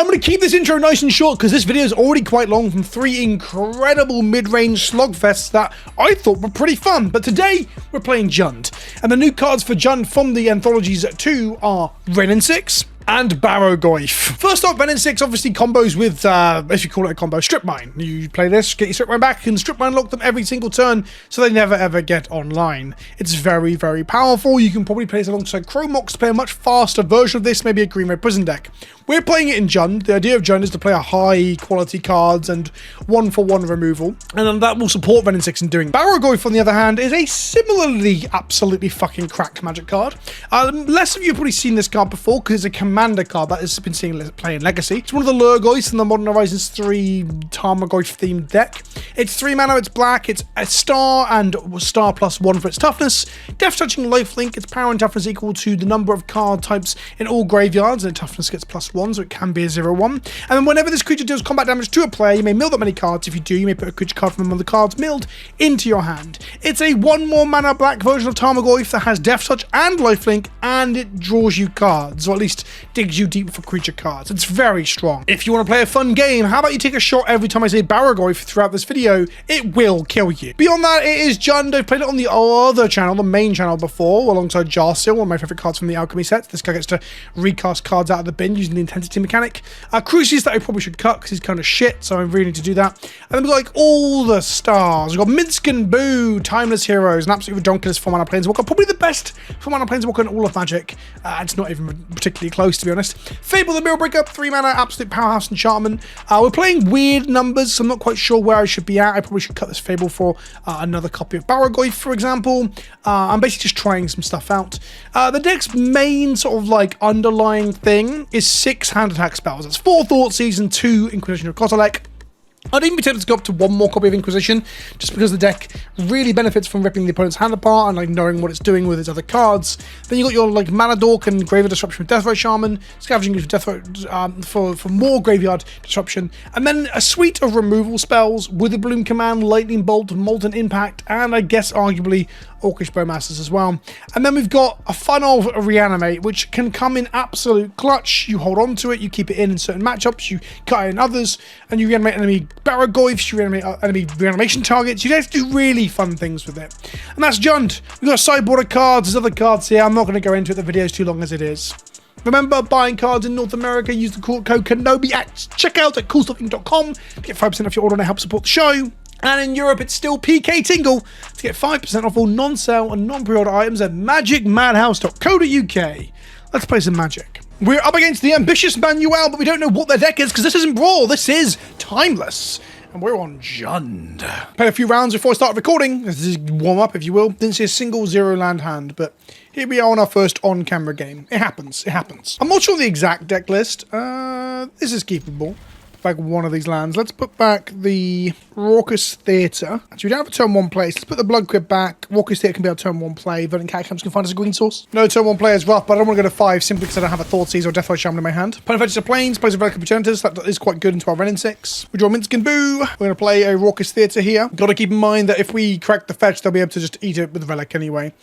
I'm going to keep this intro nice and short because this video is already quite long from 3 incredible mid-range slogfests that I thought were pretty fun. But today, we're playing Jund. And the new cards for Jund from the Anthologies 2 are Wrenn 6 and Barrowgoyf. First off, Wrenn 6 obviously combos with, if you call it a combo, Stripmine. You play this, get your Stripmine back, and Stripmine lock them every single turn, so they never ever get online. It's very, very powerful. You can probably play this alongside Chromox to play a much faster version of this, maybe a Green Red Prison deck. We're playing it in Jund. The idea of Jund is to play a high quality cards and 1-for-1 removal, and that will support Wrenn 6 in doing. Barrowgoyf, on the other hand, is a similarly absolutely fucking cracked Magic card. Less of you have probably seen this card before because it's a commander card that has been seen playing Legacy. It's one of the Lurgoyfs in the Modern Horizons 3 Tarmogoyf themed deck. It's 3 mana, it's black, it's a star and star +1 for its toughness. Death touching lifelink, its power and toughness equal to the number of card types in all graveyards, and its toughness gets +1, so it can be a 0/1. And then whenever this creature deals combat damage to a player, you may mill that many cards. If you do, you may put a creature card from among the cards milled into your hand. It's a 1 more mana black version of Tarmogoyf that has Death Touch and lifelink, and it draws you cards, or at least digs you deep for creature cards. It's very strong. If you want to play a fun game, how about you take a shot every time I say Barrowgoyf throughout this video? It will kill you. Beyond that, it is Jund. I've played it on the other channel, the main channel before, alongside Jarsil, one of my favorite cards from the Alchemy set. This guy gets to recast cards out of the bin using the intensity mechanic. Crucius that I probably should cut because he's kind of shit, so I really need to do that. And then we've got like all the stars. We've got Minsk and Boo, Timeless Heroes, an absolutely redonkulous 4-mana Planeswalker. Probably the best 4-mana Planeswalker in all of Magic. It's not even particularly close, to be honest. Fable the Mirror Breaker, 3 mana, absolute powerhouse enchantment. We're playing weird numbers, so I'm not quite sure where I should be at. I probably should cut this Fable for another copy of Barrowgoyf, for example. I'm basically just trying some stuff out. The deck's main sort of like underlying thing is 6 hand attack spells. That's 4 Thoughtseize and 2 Inquisition of Kotalek. I'd even be tempted to go up to 1 more copy of Inquisition, just because the deck really benefits from ripping the opponent's hand apart and like knowing what it's doing with its other cards. Then you got your like Mana Dork and Graveyard Disruption with Deathray Shaman, Scavenging with Deathray for more Graveyard Disruption, and then a suite of removal spells: Witherbloom Command, Lightning Bolt, Molten Impact, and I guess arguably Orcish Bowmasters as well. And then we've got a fun old Reanimate, which can come in absolute clutch. You hold on to it, you keep it in certain matchups, you cut it in others, and you reanimate enemy Barrowgoyfs, you reanimate enemy reanimation targets. You guys do really fun things with it. And that's Jund. We've got a sideboard of cards, there's other cards here. I'm not going to go into it, the video is too long as it is. Remember, buying cards in North America, use the code Kenobi at checkout at coolstuffinc.com to get 5% off your order and help support the show. And in Europe, it's still PK Tingle to get 5% off all non-sale and non-pre-order items at magicmadhouse.co.uk. Let's play some Magic. We're up against the ambitious Manuel, but we don't know what their deck is because this isn't Brawl, this is Timeless. And we're on Jund. Played a few rounds before I started recording. This is warm-up, if you will. Didn't see a single 0-land hand, but here we are on our first on-camera game. It happens, it happens. I'm not sure the exact deck list. This is keepable. Back one of these lands. Let's put back the Raucous Theatre. Actually, we don't have a turn 1 play, so let's put the Blood Crib back. Raucous Theatre can be our turn 1 play. Verdant Catacombs can find us a green source. No turn 1 play is rough, but I don't want to go to 5 simply because I don't have a Thoughtseize or Deathray Shaman in my hand. Planet Fetches of Plains, plays a Relic of Eternitas. That is quite good into our Wrenn 6. We draw Minsk and Boo. We're going to play a Raucous Theatre here. Got to keep in mind that if we crack the fetch, they'll be able to just eat it with Relic anyway.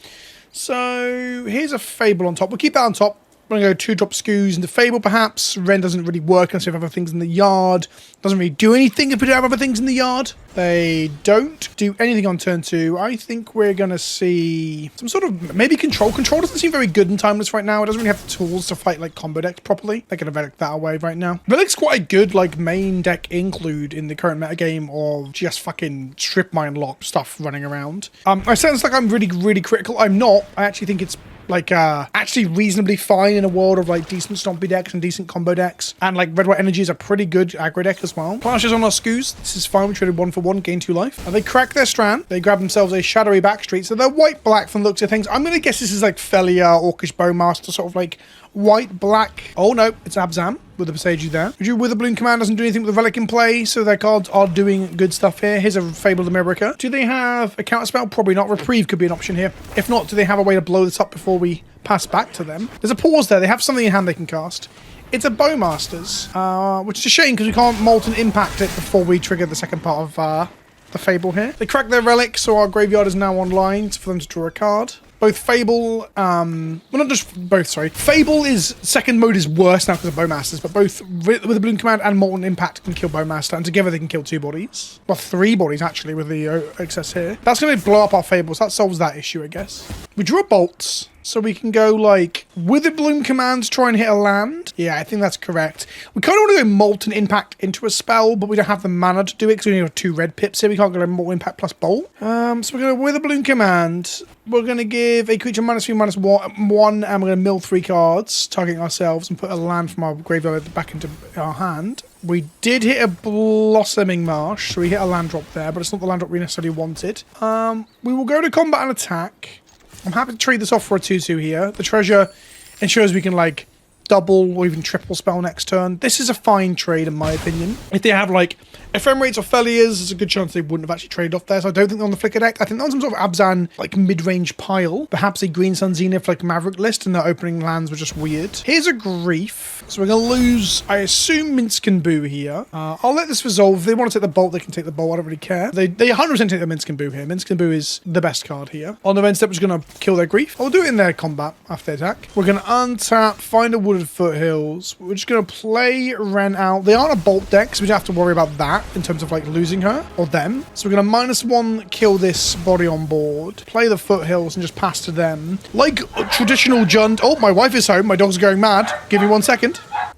So here's a Fable on top. We'll keep that on top. We're going to go 2-drop Scoos into Fable, perhaps. Wrenn doesn't really work unless we have other things in the yard. Doesn't really do anything if we don't have other things in the yard. They don't do anything on turn 2. I think we're going to see some sort of maybe control. Control doesn't seem very good in Timeless right now. It doesn't really have the tools to fight like combo decks properly. They're going to Relic that away right now. Relic's quite a good like main deck include in the current metagame of just fucking Stripmine lock stuff running around. I sounds like I'm really critical. I'm not. I actually think it's like actually reasonably fine in a world of like decent stompy decks and decent combo decks, and like red white energy is a pretty good aggro deck as well. Planches on our Scoos. This is fine. We traded 1 for 1, gain 2 life. And they crack their Strand. They grab themselves a shadowy backstreet, so they're white black from the looks of things. I'm gonna guess this is like Felia, Orcish Bowmaster, sort of like white black. Oh no, it's Abzan with the Passagery there. Witherbloom Command doesn't do anything with the Relic in play, so their cards are doing good stuff here. Here's a Fable the Mirror Breaker. Do they have a counter spell? Probably not. Reprieve could be an option here. If not, do they have a way to blow this up before we pass back to them? There's a pause there. They have something in hand they can cast. It's a Bowmasters, which is a shame because we can't Molten Impact it before we trigger the second part of the Fable here. They crack their Relic, so our graveyard is now online for them to draw a card. Both Fable, well, not just both, sorry. Fable is, second mode is worse now because of Bowmasters, but both with the Balloon Command and Molten Impact can kill Bowmaster, and together they can kill 2 bodies. Well, 3 bodies, actually, with the excess here. That's going to blow up our Fables. That solves that issue, I guess. We draw bolts. So we can go, like, with the Bloom Command, try and hit a land. Yeah, I think that's correct. We kind of want to go Molten Impact into a spell, but we don't have the mana to do it because we only have 2 red pips here. We can't go Molten Impact plus Bolt. So we're going to, with the Bloom Command, we're going to give a creature -3/-1, and we're going to mill 3 cards, targeting ourselves, and put a land from our graveyard back into our hand. We did hit a Blossoming Marsh, so we hit a land drop there, but it's not the land drop we necessarily wanted. We will go to combat and attack. I'm happy to trade this off for a 2/2 here. The treasure ensures we can, like, double or even triple spell next turn. This is a fine trade, in my opinion. If they have, like, Ephemerates or Felias, there's a good chance they wouldn't have actually traded off there, so I don't think they're on the Flicker deck. I think they're on some sort of Abzan, like, mid-range pile. Perhaps a Green Sun Zenith, like, Maverick list, and their opening lands were just weird. Here's a Grief. So we're going to lose, I assume, Minsk and Boo here. I'll let this resolve. If they want to take the Bolt, they can take the Bolt. I don't really care. They 100% take the Minsk and Boo here. Minsk and Boo is the best card here. On their end step, we're just going to kill their Grief. I'll do it in their combat after they attack. We're going to untap, find a Wooded Foothills. We're just going to play Wrenn out. They aren't a Bolt deck, so we don't have to worry about that in terms of, like, losing her or them. So we're going to -1 kill this body on board, play the Foothills, and just pass to them. Like traditional Jund. Oh, my wife is home. My dog's going mad. Give me 1 second.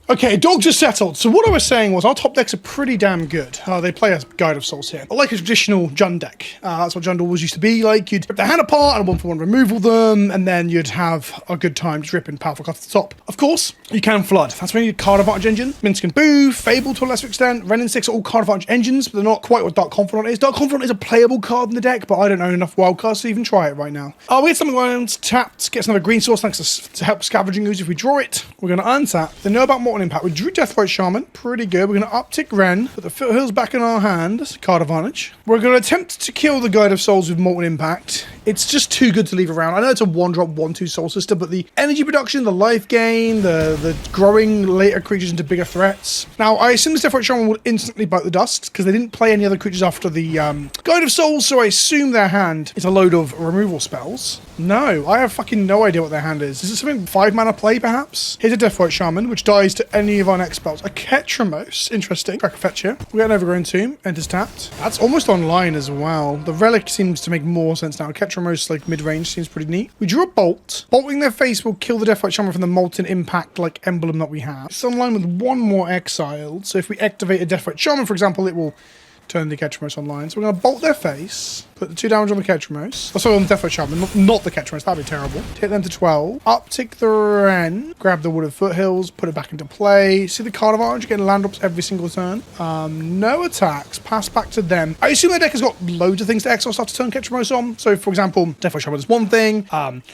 Okay, dogs are settled. So what I was saying was our top decks are pretty damn good. They play as Guide of Souls here. Like a traditional Jund deck. That's what Jund always used to be. Like, you'd rip their hand apart and a 1/1 removal them, and then you'd have a good time just ripping powerful cards to the top. Of course, you can Flood. That's when you need a card advantage engine. Minsk and Boo, Fable to a lesser extent, Wrenn and 6 are all card advantage engines, but they're not quite what Dark Confidant is. Dark Confidant is a playable card in the deck, but I don't own enough wildcards to even try it right now. We get something around tapped, gets another green source thanks to help Scavenging Ooze if we draw it. We're going to untap. They know about Molten Impact. We drew Deathrite Shaman, pretty good. We're going to uptick Wrenn, put the Foothills back in our hand. That's a card advantage. We're going to attempt to kill the Guide of Souls with Molten Impact. It's just too good to leave around. I know it's a 1-drop, 1/2 Soul Sister, but the energy production, the life gain, the growing later creatures into bigger threats. Now, I assume this Deathrite Shaman will instantly bite the dust, because they didn't play any other creatures after the Guide of Souls, so I assume their hand is a load of removal spells. No, I have fucking no idea what their hand is. Is it something 5 mana play, perhaps? Here's a Deathrite Shaman, which dies to any of our next spells. A Ketramos, interesting. Crack a fetch here. We got an Overgrown Tomb, enters tapped. That's almost online as well. The Relic seems to make more sense now. Ketramos, like, mid-range, seems pretty neat. We drew a Bolt. Bolting their face will kill the Deathrite Shaman from the Molten Impact, like, emblem that we have. It's online with 1 more exiled, so if we activate a Deathrite Shaman, for example, it will turn the Ketramos online. So we're going to bolt their face, put the 2 damage on the Ketramos. Oh, sorry, on the Deathrite Shaman, not the Ketramos, that'd be terrible. Take them to 12. Uptick the Wrenn, grab the Wooded Foothills, put it back into play. See the card advantage, getting land drops every single turn. No attacks, pass back to them. I assume their deck has got loads of things to exile stuff to turn Ketramos on. So, for example, Deathrite Shaman is one thing,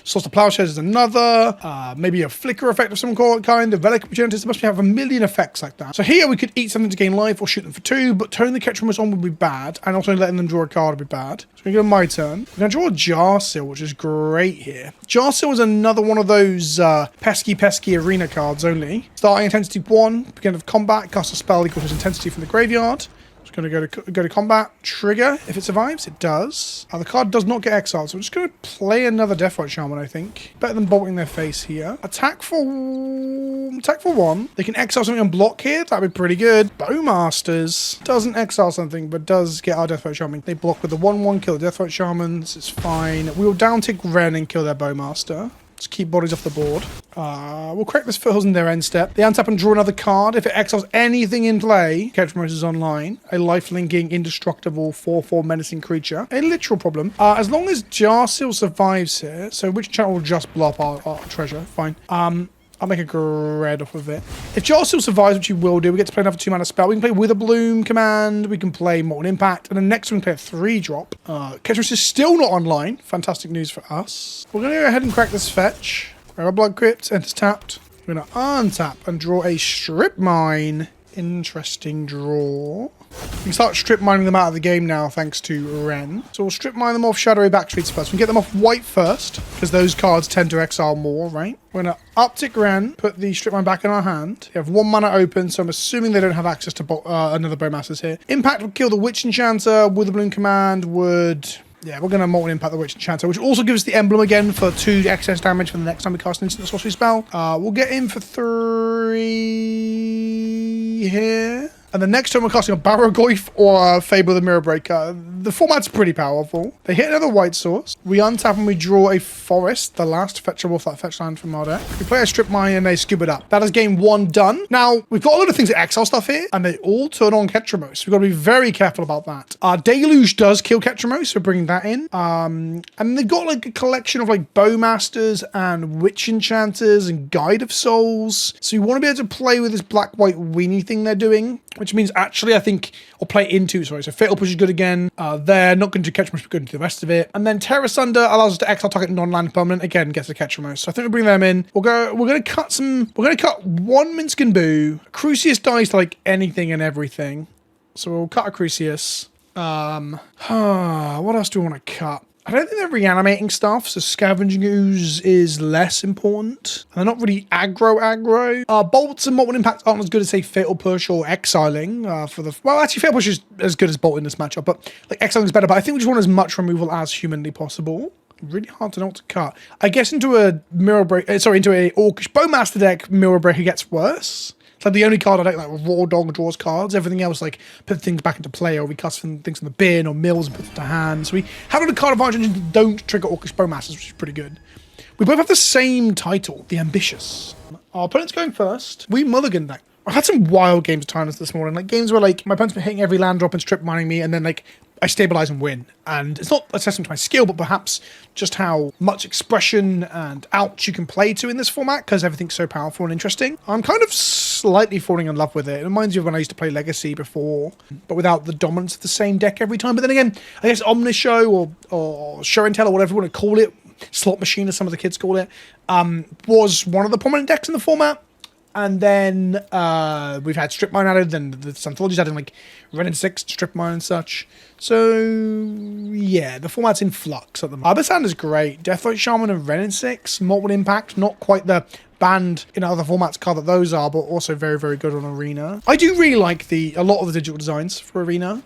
Source of Plowshares is another, maybe a Flicker effect of some kind, a Relic Opportunities. They must have a million effects like that. So here we could eat something to gain life or shoot them for 2, but turning the Ketramos on would be bad, and also letting them draw a card would be bad. So we're going to my turn. We're going to draw a Jarsil, which is great here. Jarsil is another one of those pesky arena cards only. Starting intensity 1, beginning of combat, cast a spell equal to its intensity from the graveyard. Just going to go to combat. Trigger, if it survives, it does. The card does not get exiled, so we're just going to play another Deathrite Shaman, I think. Better than bolting their face here. Attack for 1. They can exile something and block here. That'd be pretty good. Bowmasters doesn't exile something, but does get our Deathrite Shaman. They block with the 1/1, kill the Deathrite Shamans. It's fine. We'll downtick Wrenn and kill their Bowmaster. Just keep bodies off the board. We'll correct this Foothills in their end step. They untap and draw another card. If it exiles anything in play, Ketramos is online. A life-linking, indestructible 4/4 menacing creature. A literal problem. As long as Jarsil survives here, so which channel will just blow up our treasure. Fine. I'll make a Gred off of it. If Jarsil survives, which he will do, we get to play another 2-mana spell. We can play with a Bloom command. We can play Molten Impact. And then next we can play a 3-drop. Ketramos is still not online. Fantastic news for us. We're going to go ahead and crack this fetch. Grab a Blood Crypt. Enters tapped. We're going to untap and draw a Stripmine. Interesting draw. We can start strip mining them out of the game now, thanks to Wrenn. So we'll strip mine them off Shadowy Backstreets first. We can get them off white first, because those cards tend to exile more, right? We're going to uptick Wrenn, put the strip mine back in our hand. We have 1 mana open, so I'm assuming they don't have access to another Bowmasters here. Impact would kill the Witch Enchanter with the Bloom command, would Yeah, we're going to Molten Impact the Witch Enchanter, which also gives us the emblem again for 2 excess damage for the next time we cast an instant sorcery spell. We'll get in for 3 here. And the next time we're casting a Barrowgoyf or a Fable of the Mirror Breaker. The format's pretty powerful. They hit another white source. We untap and we draw a forest, the last fetchable off that fetch land from our deck. We play a Stripmine and they scuba it up. That is game 1 done. Now, we've got a lot of things that exile stuff here, and they all turn on Ketramos. We've got to be very careful about that. Deluge does kill Ketramos, so bringing that in. And they've got like a collection of like Bowmasters and Witch Enchanters and Guide of Souls. So you want to be able to play with this black-white weenie thing they're doing, which means actually I think, or play into, sorry, so Fatal Push is good again. They're not going to catch much, but good into the rest of it. And then Terra Sunder allows us to exile target non-land permanent, again, gets a Ketramos. So I think we'll bring them in. We're going to cut 1 Minsk and Boo. Crucius dies to like anything and everything. So we'll cut a Crucius. What else do we want to cut? I don't think they're reanimating stuff, so Scavenging Ooze is less important. And they're not really aggro. Bolts and Molten Impact aren't as good as, say, Fatal Push or Exiling for the... Well, actually, Fatal Push is as good as Bolt in this matchup, but like Exiling is better. But I think we just want as much removal as humanly possible. Really hard to know what to cut. I guess into a Mirror Break... into a Orcish Bowmaster deck, Mirror Breaker gets worse. It's like the only card I don't like, Raw Dog draws cards. Everything else, like, put things back into play, or we cast things in the bin, or mills and put it to hand. So we have a card advantage and don't trigger Orcish Bowmasters, which is pretty good. We both have the same title, The Ambitious. Our opponent's going first. We mulligan that. I've had some wild games of Timeless this morning. Like, games where, like, my opponent's been hitting every land drop and strip mining me, and then, like, I stabilize and win. And it's not a testament to my skill, but perhaps just how much expression and ouch you can play to in this format, because everything's so powerful and interesting. I'm kind of slightly falling in love with it. It reminds me of when I used to play Legacy before, but without the dominance of the same deck every time. But then again, I guess Omnishow or Show and Tell or whatever you want to call it, Slot Machine as some of the kids call it, was one of the prominent decks in the format. And then we've had Stripmine added, then the Antholgies added like Wrenn and 6, Stripmine and such. So yeah, the format's in flux at the moment. This hand is great. Deathlight Shaman and Wrenn and 6, Molten Impact, not quite the banned in other formats card that those are, but also very, very good on Arena. I do really like a lot of the digital designs for Arena.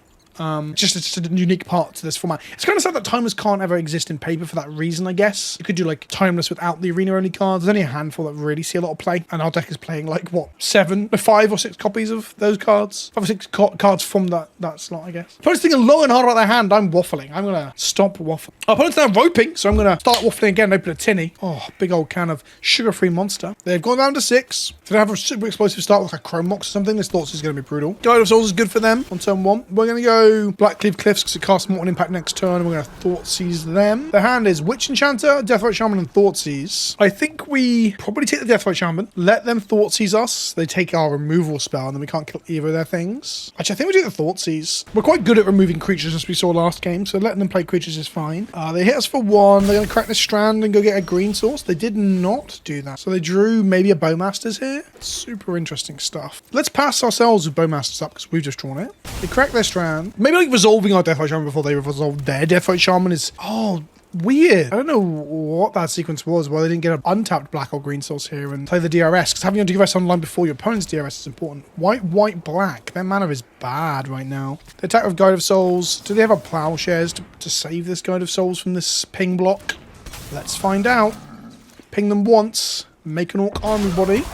Just a unique part to this format. It's kind of sad that Timeless can't ever exist in paper for that reason, I guess. You could do like Timeless without the Arena only cards. There's only a handful that really see a lot of play, and our deck is playing like what, 5 or 6 copies of those cards, 5 or 6 cards from that slot, I guess. Opponent's thinking low and hard about their hand. I'm waffling. I'm gonna stop waffling. Our opponent's now roping, so I'm gonna start waffling again and open a tinny. Oh, big old can of sugar-free monster. They've gone down to 6. If they have a super explosive start with like a Chrome Mox or something, this Thoughts is gonna be brutal. Guide of Souls is good for them on turn 1. We're gonna go Blackcleave Cliffs because it casts Molten Impact next turn, and we're going to Thoughtseize them. The hand is Witch Enchanter, Deathlight Shaman, and Thoughtseize. I think we probably take the Deathlight Shaman, let them Thoughtseize us. They take our removal spell, and then we can't kill either of their things. Actually, I think we do the Thoughtseize. We're quite good at removing creatures, as we saw last game, so letting them play creatures is fine. They hit us for 1. They're going to crack the Strand and go get a green source. They did not do that. So they drew maybe a Bowmasters here. Super interesting stuff. Let's pass ourselves with Bowmasters up, because we've just drawn it. They crack their Strand. Maybe like resolving our Deathlight Shaman before they resolve their Deathlight Shaman is... Oh, weird. I don't know what that sequence was, why they didn't get an untapped black or green source here and play the DRS, because having your DRS online before your opponent's DRS is important. White, black. Their mana is bad right now. They attack with Guide of Souls. Do they have a Plowshares to save this Guide of Souls from this ping block? Let's find out. Ping them once. Make an Orc army body.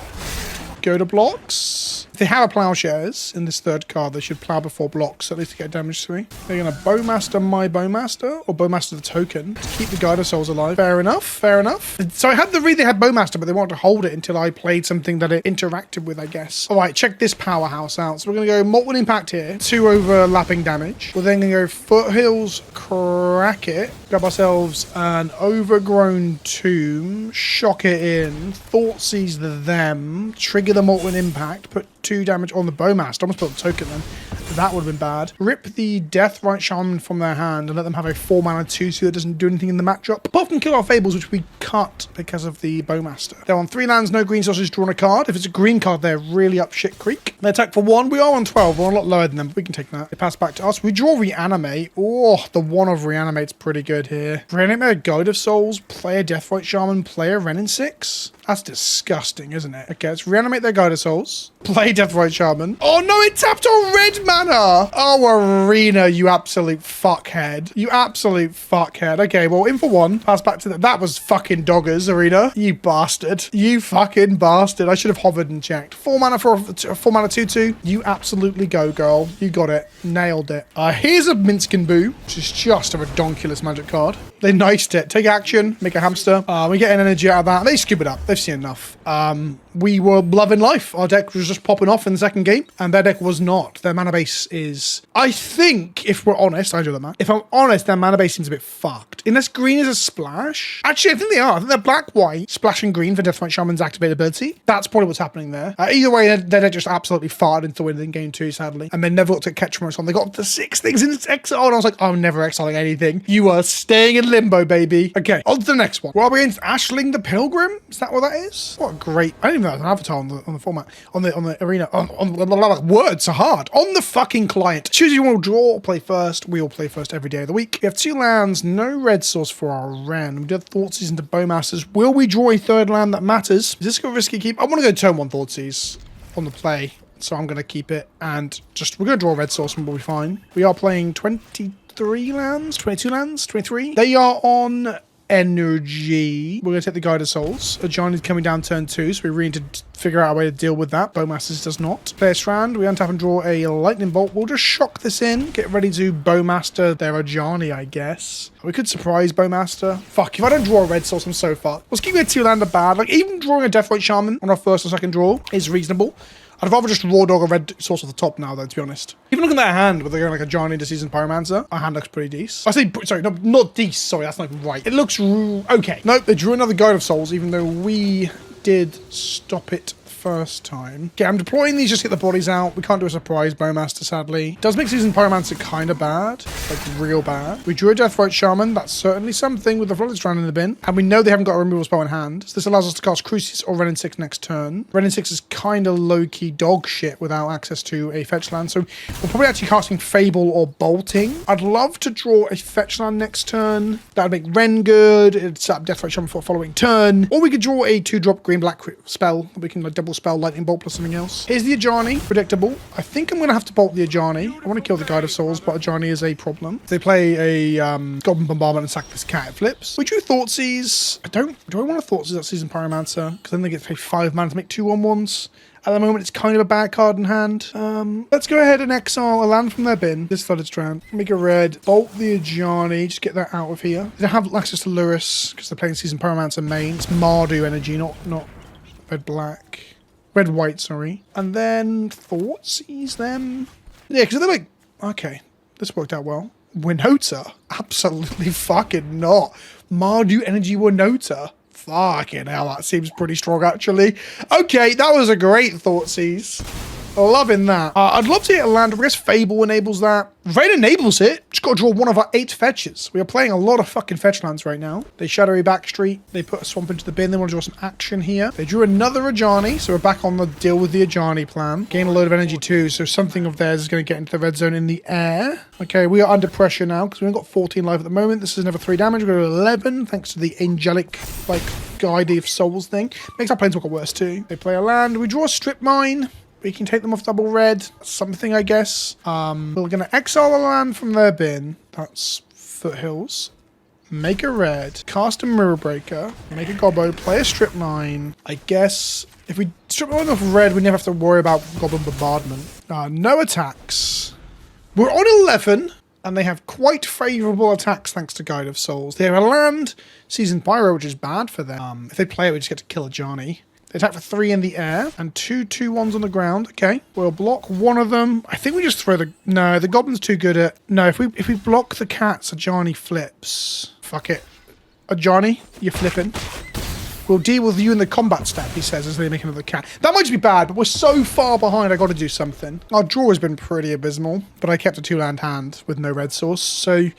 Go to blocks. If they have a Plowshares in this third card, they should plow before blocks, at least to get damage 3. They're going to Bowmaster my Bowmaster, or Bowmaster the token, to keep the Guide of Souls alive. Fair enough, fair enough. So I had the read they had Bowmaster, but they wanted to hold it until I played something that it interacted with, I guess. Alright, check this powerhouse out. So we're going to go Molten Impact here, 2 overlapping damage. We're then going to go Foothills, crack it, grab ourselves an Overgrown Tomb, shock it in, Thoughtseize them, trigger the Molten Impact, put 2 damage on the Bowmaster. Almost put a token then. That would have been bad. Rip the Deathlight Shaman from their hand and let them have a 4 mana 2 so that doesn't do anything in the matchup. Apart from kill our Fables, which we cut because of the Bowmaster. They're on 3 lands, no green sources, drawn a card. If it's a green card, they're really up shit creek. They attack for 1. We are on 12. We're a lot lower than them, but we can take that. They pass back to us. We draw Reanimate. Oh, the 1 of Reanimate's pretty good here. Reanimate a Guide of Souls, play a Deathlight Shaman, play a Wrenn and 6. That's disgusting, isn't it? Okay, let's reanimate their Guided Souls. Play Deathrite Shaman. Oh no, it tapped on red mana! Oh, Arena, you absolute fuckhead. You absolute fuckhead. Okay, well, in for one. Pass back to them. That was fucking doggers, Arena. You bastard. You fucking bastard. I should have hovered and checked. 4 mana for a 4 mana 2/2. You absolutely go, girl. You got it. Nailed it. Here's a Minskin Boo, which is just a redonkulous magic card. They niced it. Take action. Make a hamster. We get an energy out of that. They scoop it up. They've seen enough. We were loving life. Our deck was just popping off in the second game, and their deck was not. Their mana base is... I think, if we're honest, I do that, man. If I'm honest, their mana base seems a bit fucked. Unless green is a splash. Actually, I think they are. I think they're black-white, splashing green for Deathrite Shaman's activated ability. That's probably what's happening there. Either way, their deck just absolutely farted into winning game 2, sadly. And they never looked at Ketchum's on. They got the 6 things in its exile, and I was like, I'm never exiling anything. You are staying in limbo, baby. Okay, on to the next one. We're up against Ashling the Pilgrim. Is that what that is? What a great... I didn't even know that was an avatar on the format. On the arena. Words are hard. On the fucking client. Choose you want to draw or play first. We all play first every day of the week. We have 2 lands, no red source for our Wrenn. We do have Thoughtseize into Bowmasters. Will we draw a 3rd land that matters? Is this a risky keep? I want to go turn 1 Thoughtseize on the play. So I'm going to keep it. And just, we're going to draw a red source and we'll be fine. We are playing 23 lands, 22 lands, 23. They are on energy. We're going to take the Guided Souls. Ajani's coming down turn 2, so we really need to figure out a way to deal with that. Bowmasters does not. Play a Strand. We untap and draw a Lightning Bolt. We'll just shock this in. Get ready to Bowmaster their Ajani, I guess. We could surprise Bowmaster. Fuck, if I don't draw a red source, I'm so fucked. Let's keep a 2-lander bad. Like, even drawing a Deathrite Shaman on our first or second draw is reasonable. I'd rather just raw dog a red source off the top now, though, to be honest. Even looking at that hand, where they're going like a Johnny into Season Pyromancer, our hand looks pretty decent. I say, sorry, no, not decent. Sorry, that's not right. It looks okay. Nope, they drew another Guide of Souls, even though we did stop it first time. Okay, I'm deploying these just to get the bodies out. We can't do a surprise Bowmaster, sadly. Does make Season Pyromancer kind of bad. Like, real bad. We drew a Deathrite Shaman. That's certainly something with the Flooded Strand in the bin. And we know they haven't got a removal spell in hand. So this allows us to cast Crucis or Wrenn 6 next turn. Wrenn 6 is kind of low-key dog shit without access to a fetch land. So we're probably actually casting Fable or Bolting. I'd love to draw a fetch land next turn. That would make Wrenn good. It'd set up Deathrite Shaman for a following turn. Or we could draw a 2-drop green-black spell that we can like double spell Lightning Bolt plus something else. Here's the Ajani, predictable. I think I'm going to have to bolt the Ajani. I want to kill the Guide of Souls, but Ajani is a problem. If they play a Goblin Bombardment and sack this cat, it flips. We drew Thoughtseize. Do I want to Thoughtseize that Season Pyromancer? Because then they get to pay 5 mana to make 2/1/1s. At the moment, it's kind of a bad card in hand. Let's go ahead and exile a land from their bin. This Flooded Strand. Make a red. Bolt the Ajani. Just get that out of here. They don't have access to Lurrus because they're playing Season Pyromancer main. It's Mardu energy, not red-black. Red-white, sorry. And then Thoughtseize them. Yeah, because they're like, okay, this worked out well. Winota? Absolutely fucking not. Mardu energy Winota. Fucking hell, that seems pretty strong, actually. Okay, that was a great Thoughtseize. Loving that. I'd love to get a land. I guess Fable enables that. Rain enables it. Just got to draw one of our 8 fetches. We are playing a lot of fucking fetch lands right now. They Shadowy Backstreet. They put a Swamp into the bin. They want to draw some action here. They drew another Ajani, so we're back on the deal with the Ajani plan. Gain a load of energy too, so something of theirs is going to get into the red zone in the air. Okay, we are under pressure now because we've only got 14 life at the moment. This is another 3 damage. We're going to 11 thanks to the angelic, like, Guide of Souls thing. Makes our Planeswalker worse too. They play a land. We draw a Stripmine. We can take them off double red. Something, I guess. We're going to exile a land from their bin. That's Foothills. Make a red. Cast a Mirror Breaker. Make a Gobbo. Play a Stripmine. I guess if we Stripmine off red, we never have to worry about Goblin Bombardment. No attacks. We're on 11. And they have quite favourable attacks thanks to Guide of Souls. They have a land, Season Pyro, which is bad for them. If they play it, we just get to kill Ajani. They attack for 3 in the air and 2 2/1s on the ground. Okay, we'll block one of them. I think we just throw the... No, the Goblin's too good at... No, if we block the cats, Ajani flips. Fuck it. Ajani, you're flipping. We'll deal with you in the combat step, he says, as they make another cat. That might just be bad, but we're so far behind, I got to do something. Our draw has been pretty abysmal, but I kept a 2-land hand with no red source, so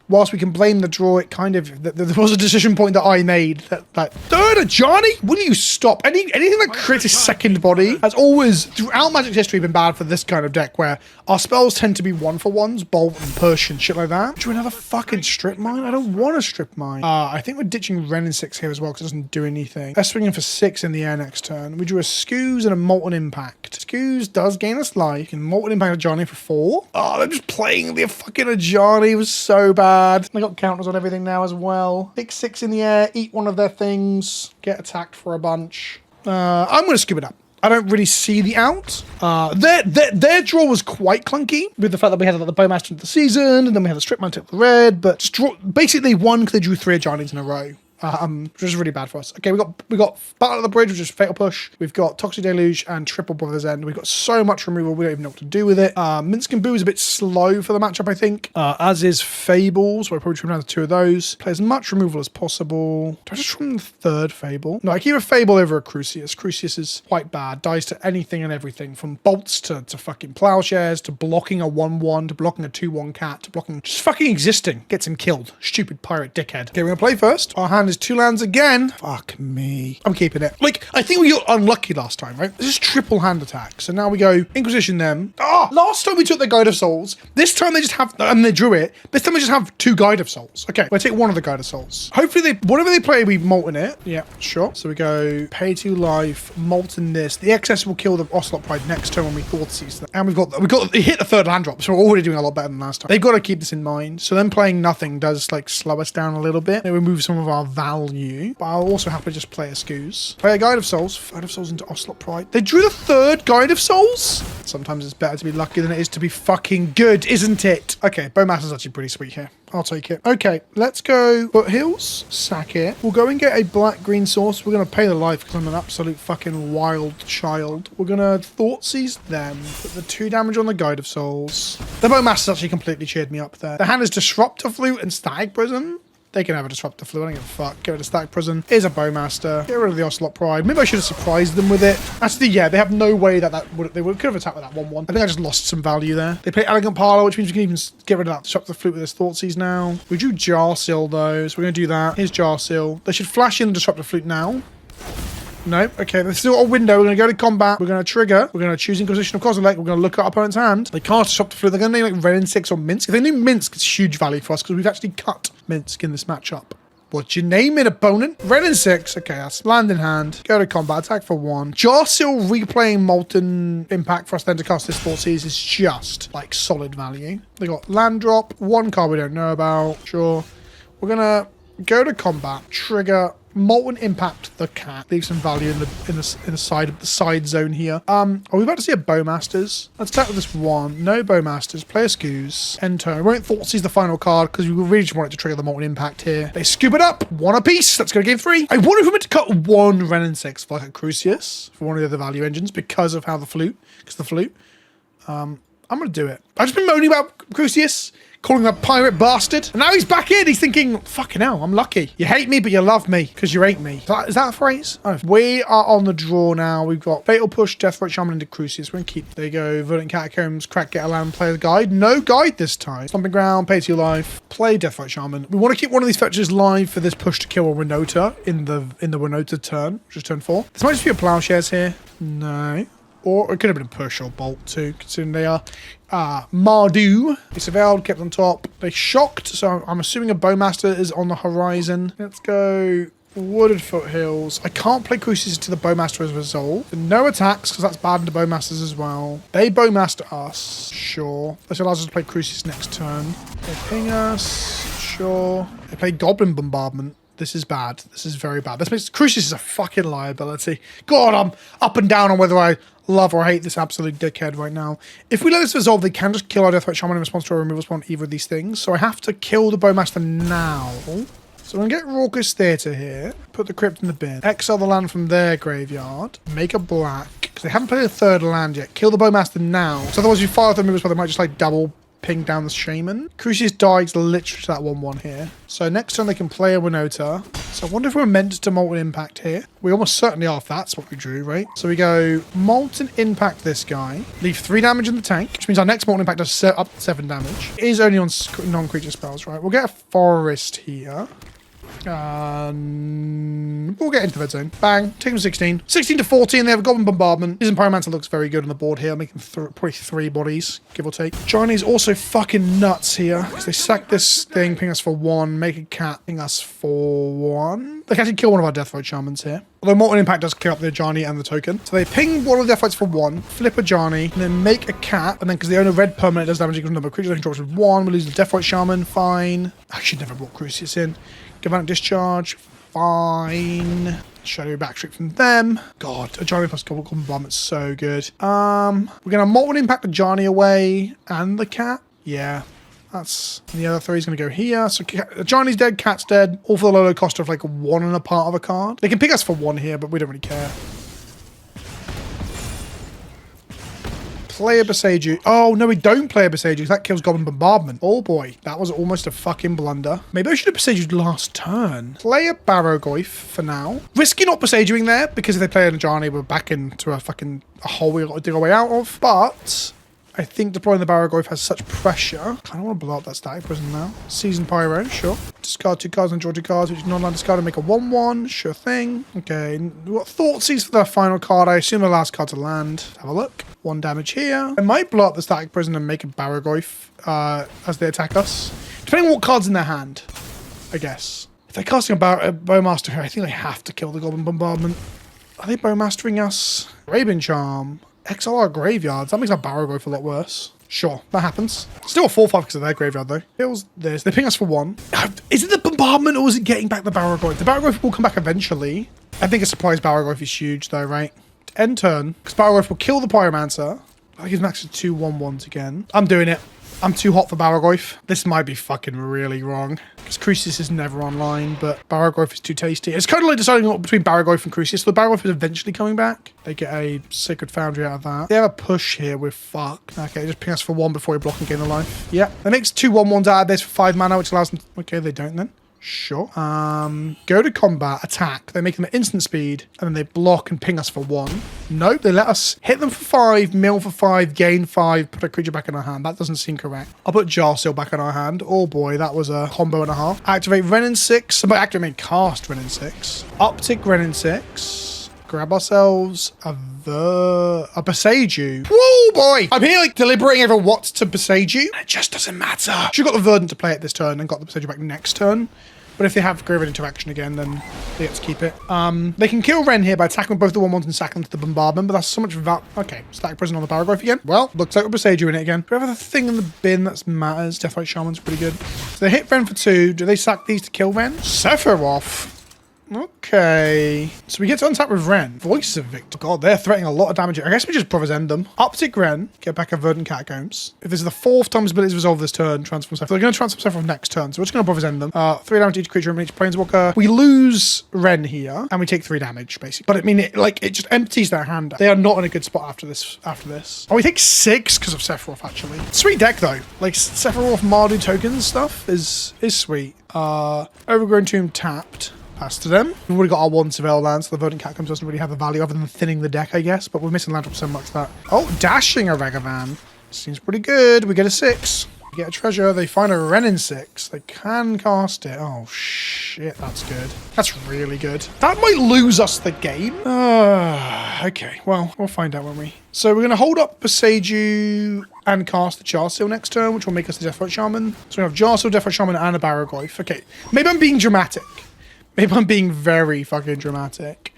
whilst we can blame the draw, it kind of, there was a decision point that I made that third of Johnny, will you stop? Anything that creates a second body has always, throughout Magic's history, been bad for this kind of deck where our spells tend to be 1-for-1s, bolt and push and shit like that. Do we have a fucking Stripmine? I don't want a Stripmine. I think we're ditching Wrenn in 6 here as well because it doesn't do anything. Let's swing in for 6 in the air next turn. We drew a Scoos and a Molten Impact. Scoos does gain us life. And Molten Impact Ajani for 4. Oh, they're just playing the fucking Ajani. It was so bad. They got counters on everything now as well. Pick 6 in the air, eat one of their things, get attacked for a bunch. I'm going to scoop it up. I don't really see the out. Their draw was quite clunky with the fact that we had the Bowmaster of the season and then we had the Stripmine take the red, but basically they won because they drew 3 Ajanis in a row. Which is really bad for us. Okay, we got Battle of the Bridge, which is Fatal Push. We've got Toxic Deluge and Triple Brother's End. We've got so much removal, we don't even know what to do with it. Minsk and Boo is a bit slow for the matchup, I think. As is Fable, so we're probably trying down to 2 of those. Play as much removal as possible. Do I just try the 3rd Fable? No, I keep a Fable over a Crucius. Crucius is quite bad. Dies to anything and everything, from bolts to fucking plowshares, to blocking a 1-1, to blocking a 2-1 cat, to blocking just fucking existing. Gets him killed. Stupid pirate dickhead. Okay, we're gonna play first. Our hand is 2 lands again. Fuck me. I'm keeping it. Like, I think we got unlucky last time, right? This is triple hand attack. So now we go Inquisition them. Last time we took the Guide of Souls. This time they just have, and they drew it. This time they just have 2 Guide of Souls. Okay, we'll take one of the Guide of Souls. Hopefully whatever they play, we molten it. Yeah, sure. So we go pay 2 life, molten this. The excess will kill the Ocelot Pride next turn when we Thoughtseize them. And we got it hit the 3rd land drop, so we're already doing a lot better than last time. They've got to keep this in mind. So them playing nothing does like slow us down a little bit. They remove some of our value. But I'll also happily just play a Scoos. Play a Guide of Souls. Guide of Souls into Ocelot Pride. They drew the 3rd Guide of Souls? Sometimes it's better to be lucky than it is to be fucking good, isn't it? Okay, Bowmaster's actually pretty sweet here. I'll take it. Okay, let's go Foothills. Sack it. We'll go and get a black-green source. We're going to pay the life because I'm an absolute fucking wild child. We're going to Thoughtseize them. Put the 2 damage on the Guide of Souls. The Bowmaster's actually completely cheered me up there. The hand is Disruptor Flute and Static Prison. They can have a Disruptor Flute. I don't give a fuck. Get rid of Static Prison. Here's a Bowmaster. Get rid of the Ocelot Pride. Maybe I should have surprised them with it. Actually, yeah, they have no way that they could have attacked with that 1-1. I think I just lost some value there. They play Elegant Parlor, which means we can even get rid of that Disruptor Flute with this Thoughtseize now. We drew Jarsil though, so we're going to do that. Here's Jarsil. They should flash in the Disruptor Flute now. No, okay, there's still a window. We're going to go to combat. We're going to trigger. We're going to choose Inquisition of Kozilek. We're going to look at our opponent's hand. They can't disrupt the flute. They're going to name like Wrenn in 6 or Minsk. If they name Minsk, it's huge value for us because we've actually cut Minsk in this matchup. What's your name, in opponent? Wrenn in 6. Okay, that's land in hand. Go to combat. Attack for 1. Jarsil replaying Molten Impact for us then to cast this Thoughtseize is just like solid value. They got land drop. 1 card we don't know about. Sure. We're going to go to combat. Trigger. Molten Impact the cat. Leave some value in the side zone here. Are we about to see a Bowmasters? Let's attack with this 1. No Bowmasters. Play a Scoos. End turn. We won't Thoughtseize the final card because we really just want it to trigger the Molten Impact here. They scoop it up. 1 apiece. Let's go game 3. I wonder if we're meant to cut 1 Wrenn in 6 for like a Crucius for one of the other value engines because of how the flute. I'm going to do it. I've just been moaning about Crucius, calling him a pirate bastard. And now he's back in. He's thinking, fucking hell, I'm lucky. You hate me, but you love me because you hate me. Is that a phrase? Oh, we are on the draw now. We've got Fatal Push, Deathbright Shaman into Crucius. We're going to keep. There you go. Verdant Catacombs, Crack, Get a Land, play the guide. No guide this time. Stomping Ground, pay to your life. Play Deathbright Shaman. We want to keep one of these fetches live for this push to kill a Winota in the Winota turn, which is turn 4. This might just be a Plowshares here. No. Or it could have been a push or bolt too, considering they are Mardu. They surveilled, kept on top. They shocked, so I'm assuming a Bowmaster is on the horizon. Let's go Wooded Foothills. I can't play Crucius until the Bowmaster is resolved. No attacks, because that's bad into Bowmasters as well. They Bowmaster us. Sure. This allows us to play Crucius next turn. They ping us. Sure. They play Goblin Bombardment. This is bad. This is very bad. This makes Crucius is a fucking liability. God, I'm up and down on whether I love or hate this absolute dickhead right now. If we let this resolve, they can just kill our Deathbright Shaman in response to a removal spawn, either of these things. So I have to kill the Bowmaster now. So I'm going to get Raucous Theatre here. Put the Crypt in the bin. Exile the land from their graveyard. Make a black. Because they haven't played a 3rd land yet. Kill the Bowmaster now. So otherwise, if you fire the removal spawn, they might just like double ping down the Shaman. Crucius dies literally to that 1-1 here. So next turn they can play a Winota. So I wonder if we're meant to Molten Impact here. We almost certainly are if that's what we drew, right? So we go Molten Impact this guy. Leave 3 damage in the tank, which means our next Molten Impact does up to 7 damage. It is only on non-creature spells, right? We'll get a Forest here. We'll get into the red zone. Bang. Take them 16. 16 to 14. They have a Goblin Bombardment. Season Pyromancer looks very good on the board here, making probably 3 bodies, give or take. Johnny's also fucking nuts here, because they sack this thing, ping us for 1, make a cat, ping us for 1. They can actually kill one of our Deathlight Shamans here. Although Molten Impact does kill up the Johnny and the token. So they ping one of the Deathlights for 1, flip a Johnny, and then make a cat. And then because they own a red permanent, it does damage equal to the number of creatures they control with 1. We lose the Deathlight Shaman. Fine. I should never brought Crucius in. Galvanic Discharge. Fine. Shadow Backstreak from them. God, a Johnny plus Goblin Bombardment's so good. We're going to Molten Impact the Johnny away and the cat. Yeah. That's... And the other 3 is going to go here. So Johnny's dead, cat's dead. All for the low cost of like 1 and a part of a card. They can pick us for 1 here, but we don't really care. Play a Boseiju. Oh, no, we don't play a Boseiju because that kills Goblin Bombardment. Oh, boy. That was almost a fucking blunder. Maybe I should have Boseiju'd last turn. Play a Barrowgoyf for now. Risky not Boseijuing there because if they play a Johnny, we're back into a fucking hole we've got to dig our way out of. But... I think deploying the Barrowgoyf has such pressure. I kind of want to blow up that Static Prison now. Season Pyro, sure. Discard 2 cards and draw 2 cards, which is non-land discard and make a 1-1. Sure thing. Okay, we've got Thoughtseize for the final card. I assume the last card to land. Have a look. 1 damage here. I might blow up the Static Prison and make a Barrowgoyf as they attack us. Depending on what card's in their hand, I guess. If they're casting a Bowmaster here, I think they have to kill the Goblin Bombardment. Are they Bowmastering us? Raven Charm. Exile our graveyards. That makes our Barrowgoyf a lot worse. Sure, that happens. Still a 4-5 because of their graveyard, though. Kills this. They ping us for 1. Is it the bombardment or is it getting back the Barrowgoyf? The Barrowgoyf will come back eventually. I think a surprise Barrowgoyf is huge, though, right? End turn. Because Barrowgoyf will kill the Pyromancer. I give max to 2 1-1s again. I'm doing it. I'm too hot for Barrowgoyf. This might be fucking really wrong. Because Crucius is never online, but Barrowgoyf is too tasty. It's kind of like deciding between Barrowgoyf and Crucius. So the Barrowgoyf is eventually coming back. They get a Sacred Foundry out of that. They have a push here with fuck. Okay, just ping us for 1 before we block and gain the life. Yeah, that makes 2 1-1s out of this for 5 mana, which allows them... Okay, they don't then. Sure. Go to combat, attack. They make them at instant speed, and then they block and ping us for 1. Nope, they let us hit them for 5, mill for 5, gain 5, put a creature back in our hand. That doesn't seem correct. I'll put Jarsil back in our hand. Oh boy, that was a combo and a half. Activate Wrenn in 6. Somebody activate cast Wrenn in 6. Uptick Wrenn in 6. Grab ourselves a Boseiju. Whoa, boy! I'm here like deliberating over what to Boseiju. It just doesn't matter. Should have got the Verdant to play it this turn and got the Boseiju back next turn. But if they have Graveyard Interaction again, then they get to keep it. They can kill Wrenn here by attacking with both the 1-1s and sacking to the Bombardment, but that's so much okay, Static Prison on the Barrowgoyf again. Well, looks like we're Boseiju in it again. Do we have a thing in the bin that matters? Deathlight Shaman's pretty good. So they hit Wrenn for 2. Do they sack these to kill Wrenn? Sephiroth. Okay. So we get to untap with Wrenn. Voice of Victor. God, they're threatening a lot of damage. I guess we just Brothers End them. Uptick Wrenn. Get back a Verdant Catacombs. If this is the 4th time his ability is resolved this turn, transform Sephiroth. They're going to transform Sephiroth next turn, so we're just going to Brothers End them. 3 damage to each creature and each Planeswalker. We lose Wrenn here, and we take 3 damage, basically. But I mean, it just empties their hand. They are not in a good spot after this. Oh, we take 6 because of Sephiroth, actually. Sweet deck, though. Like, Sephiroth Mardu tokens stuff is sweet. Overgrown Tomb tapped. Pass to them. We've already got our 1 Seville land, so the Verdant Catacombs doesn't really have the value other than thinning the deck, I guess. But we're missing land drop so much that... Oh, dashing a Ragavan. Seems pretty good. We get a 6. We get a treasure. They find a Wrenn in 6. They can cast it. Oh, shit. That's good. That's really good. That might lose us the game. Okay. Well, we'll find out, won't we? So we're going to hold up Boseiju and cast the Jarsil next turn, which will make us the Deathlight Shaman. So we have Jarsil, Deathlight Shaman, and a Barrowgoyf. Okay. Maybe I'm being dramatic. Maybe I'm being very fucking dramatic.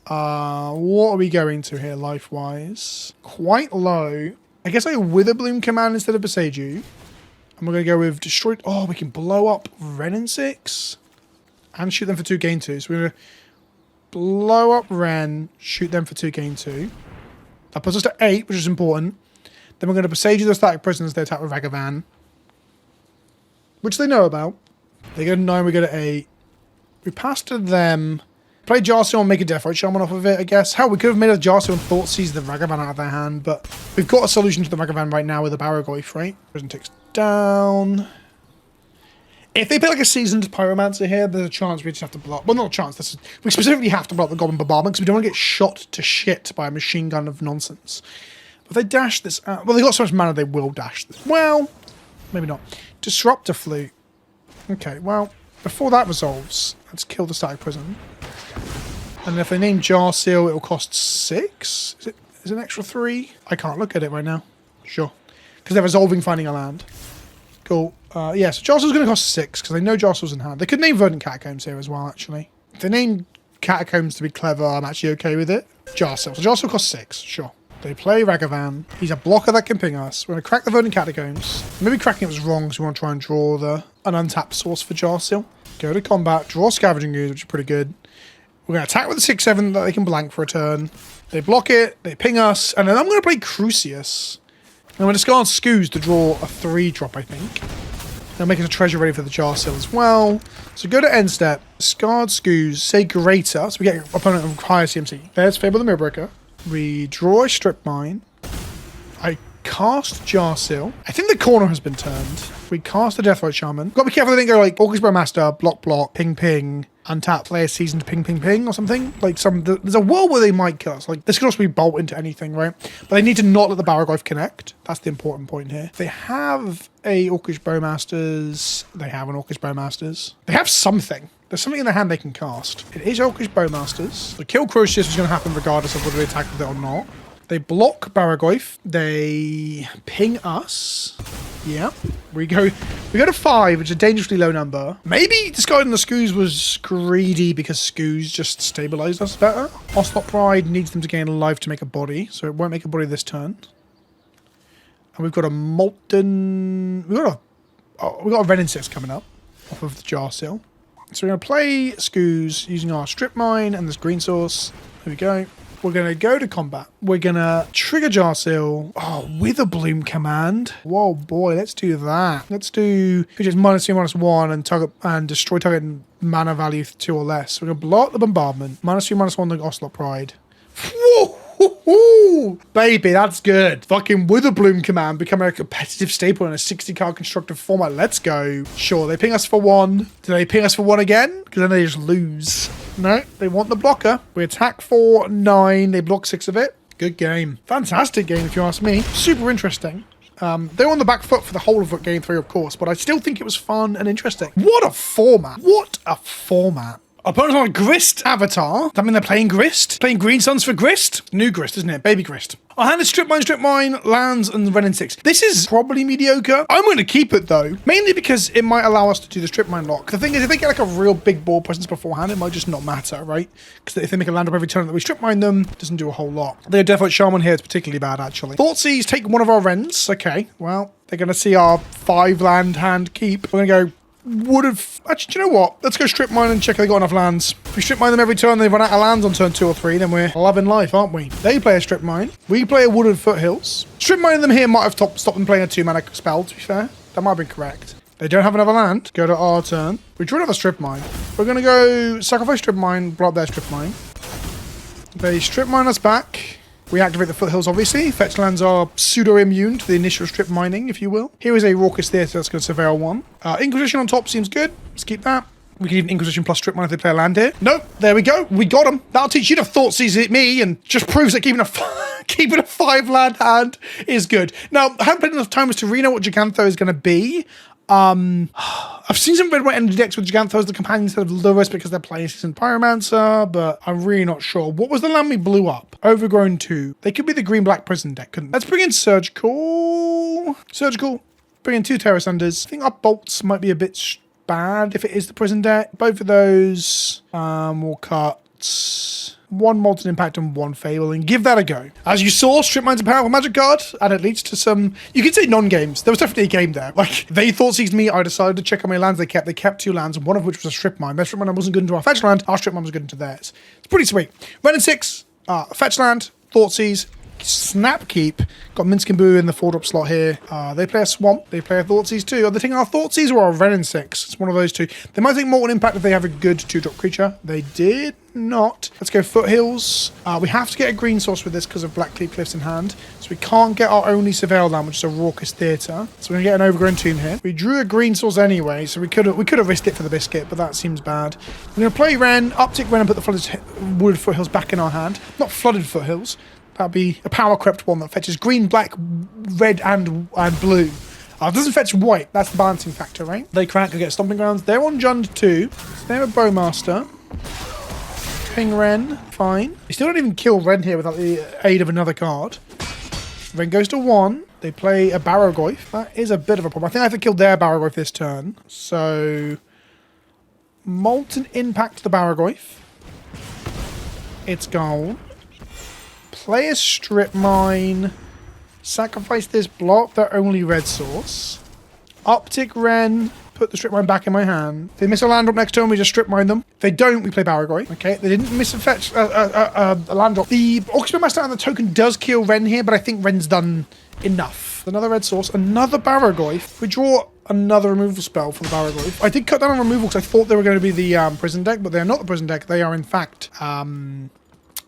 What are we going to here, life-wise? Quite low. I guess I Witherbloom command instead of Boseiju. And we're going to go with Destroyed... Oh, we can blow up Wrenn in 6. And shoot them for 2, gain 2. So we're going to blow up Wrenn, shoot them for 2, gain 2. That puts us to 8, which is important. Then we're going to Boseiju the Static Prisoners. They attack with Ragavan. Which they know about. They go to 9, we go to 8. We pass to them. Play Jarsil and make a Deathright Shaman off of it, I guess. Hell, we could have made a Jarsil and Thoughtseize the Ragavan out of their hand, but we've got a solution to the Ragavan right now with the Barrowgoyf, right? Prison ticks down. If they play like a seasoned Pyromancer here, there's a chance we just have to block. Well, not a chance. We specifically have to block the Goblin Bombardment because we don't want to get shot to shit by a machine gun of nonsense. But if they dash this out... Well, they got so much mana they will dash this. Well, maybe not. Disruptor Flute. Okay, well, before that resolves, let's kill the Static Prison. And if they name Jarsil, it'll cost 6? Is it an extra 3? I can't look at it right now. Sure. Because they're resolving finding a land. Cool. Yeah, so Jarsil's going to cost 6, because they know Jarsil's in hand. They could name Verdant Catacombs here as well, actually. If they name Catacombs to be clever, I'm actually okay with it. Jarsil. So Jarsil costs 6, sure. They play Ragavan. He's a blocker that can ping us. We're going to crack the Verdant Catacombs. Maybe cracking it was wrong, because we want to try and draw an untapped source for Jarsil. Go to combat, draw Scavenging Ooze, which is pretty good. We're going to attack with the 6/7 that they can blank for a turn. They block it, they ping us, and then I'm going to play Crucius. I'm going to discard Skoos to draw a 3-drop, I think. They're making a treasure ready for the Jarsil as well. So go to end step, discard Skoos, say Greater, so we get opponent of higher CMC. There's Fable the Mirrorbreaker. We draw a Stripmine. I cast Jarsil. I think the corner has been turned. We cast the Deathrite Shaman. Got to be careful they didn't go like Orcish Bowmaster, block, ping, untap, play a seasoned ping, or something. Like there's a world where they might kill us. Like this could also be bolt into anything, right? But they need to not let the Barrowgoyf connect. That's the important point here. They have a Orcish Bowmasters. They have an Orcish Bowmasters. They have something. There's something in their hand they can cast. It is Orcish Bowmasters. The kill Crucius is going to happen regardless of whether we attack with it or not. They block Barrowgoyf. They ping us. Yeah. We go to 5, which is a dangerously low number. Maybe discarding the Skoos was greedy because Skoos just stabilized us better. Ocelot Pride needs them to gain a life to make a body, so it won't make a body this turn. And we've got a Molten... We've got a Wrenn 6 coming up off of the Jarsil. So we're going to play Skoos using our Stripmine and this green source. There we go. We're going to go to combat. We're going to trigger Jarsil. Oh, with a Bloom command. Whoa, boy, let's do that. Let's do just -2/-1 and target and destroy target mana value 2 or less. So we're going to block the bombardment. -2/-1 the Ocelot Pride. Whoa! Baby, that's good. Fucking Witherbloom command becoming a competitive staple in a 60-card constructive format. Let's go. Sure, they ping us for 1. Do they ping us for 1 again? Because then they just lose. No, they want the blocker. We attack for 9. They block 6 of it. Good game. Fantastic game, if you ask me. Super interesting. They were on the back foot for the whole of game 3, of course, but I still think it was fun and interesting. What a format. What a format. Opponents on a Grist avatar. I mean, they're playing Grist. Playing Green Suns for Grist. New Grist, isn't it? Baby Grist. Our hand is Stripmine, lands, and Wrenn 6. This is probably mediocre. I'm going to keep it, though. Mainly because it might allow us to do the Stripmine lock. The thing is, if they get like a real big ball presence beforehand, it might just not matter, right? Because if they make a land up every turn that we Stripmine them, it doesn't do a whole lot. The Deathrite Shaman here is particularly bad, actually. Thoughtseize take one of our Wrens. Okay, well, they're going to see our 5-land hand keep. We're going to go... Actually, do you know what? Let's go Stripmine and check if they got enough lands. If we Stripmine them every turn, they run out of lands on turn 2 or 3, then we're loving life, aren't we? They play a Stripmine. We play a Wooded Foothills. Stripmining them here might have stopped them playing a 2-mana spell, to be fair. That might have been correct. They don't have another land. Go to our turn. We draw another Stripmine. We're going to go sacrifice Stripmine, block their Stripmine. They Stripmine us back. We activate the Foothills, obviously. Fetch lands are pseudo-immune to the initial strip mining, if you will. Here is a Raucous Theatre that's going to Surveil 1. Inquisition on top seems good. Let's keep that. We can even Inquisition plus Strip Mine if they play a land here. Nope, there we go. We got them. That'll teach you to Thoughtseize me and just proves that keeping a 5-land hand is good. Now, I haven't played enough time to really know what Gigantho is going to be. I've seen some red white energy decks with Gigantho as the companion instead of Lurrus because they're playing Seasoned Pyromancer, but I'm really not sure. What was the land we blew up? Overgrown 2. They could be the green-black prison deck, couldn't they? Let's bring in Surgical. Bring in 2 Terror Sunders. I think our bolts might be a bit bad if it is the prison deck. Both of those will cut 1 Molten Impact and 1 Fable and give that a go. As you saw, Stripmine's a powerful magic card and it leads to some, you could say non-games. There was definitely a game there. Like, they Thoughtseized me, I decided to check on my lands they kept. They kept 2 lands, one of which was a Stripmine. Their Stripmine wasn't good into our fetch land, our Stripmine was good into theirs. It's pretty sweet. Wrenn 6, fetch land, Thoughtseize, snap keep. Got Minsc and Boo in the 4-drop slot here. They play a Swamp. They play a Thoughtseize too. Are they taking our Thoughtseize or our Wrenn 6? It's one of those two. They might take Molten Impact if they have a good 2-drop creature. They did not. Let's go Foothills. We have to get a green source with this because of Blackcleave Cliffs in hand. So we can't get our only Surveil land, which is a Raucous Theatre. So we're going to get an Overgrown Tomb here. We drew a green source anyway, so we could have risked it for the biscuit, but that seems bad. We're going to play Wrenn, uptick Wrenn and put the Wooded Foothills back in our hand. Not Flooded Foothills. That'd be a power crept one that fetches green, black, red, and blue. It doesn't fetch white. That's the balancing factor, right? They crack and get Stomping Grounds. They're on Jund too. So they're a Bowmaster. Ping Wrenn. Fine. They still don't even kill Wrenn here without the aid of another card. Wrenn goes to 1. They play a Barrowgoyf. That is a bit of a problem. I think I have to kill their Barrowgoyf this turn. So Molten Impact the Barrowgoyf. It's gone. Play a Stripmine, sacrifice this block, their only red source. Uptick Wrenn, put the Stripmine back in my hand. If they miss a land drop next turn, we just Stripmine them. If they don't, we play Barrowgoyf. Okay, they didn't miss a fetch, a land drop. The Orchestra Master and the token does kill Wrenn here, but I think Wrenn's done enough. Another red source, another Barrowgoyf. We draw another removal spell for the Barrowgoyf. I did cut down on removal because I thought they were going to be the prison deck, but they're not the prison deck. They are, in fact,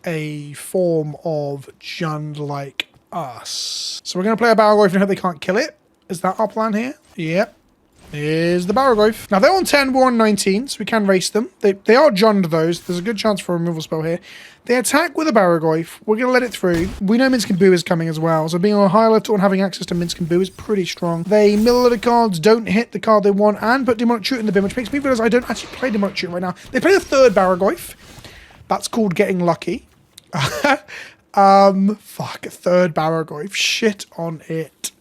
a form of Jund like us. So we're going to play a Barrowgoyf and hope they can't kill it. Is that our plan here? Yep. Here's the Barrowgoyf. Now they're on 10, we're on 19, so we can race them. They are Jund those. There's a good chance for a removal spell here. They attack with a Barrowgoyf. We're going to let it through. We know Minsc and Boo is coming as well, so being on a high left and having access to Minsc and Boo is pretty strong. They mill a lot of cards, don't hit the card they want, and put Demonic Tutor in the bin, which makes me realize I don't actually play Demonic Tutor right now. They play the 3rd Barrowgoyf. That's called getting lucky. Fuck, 3rd Barrowgoyf. Shit on it.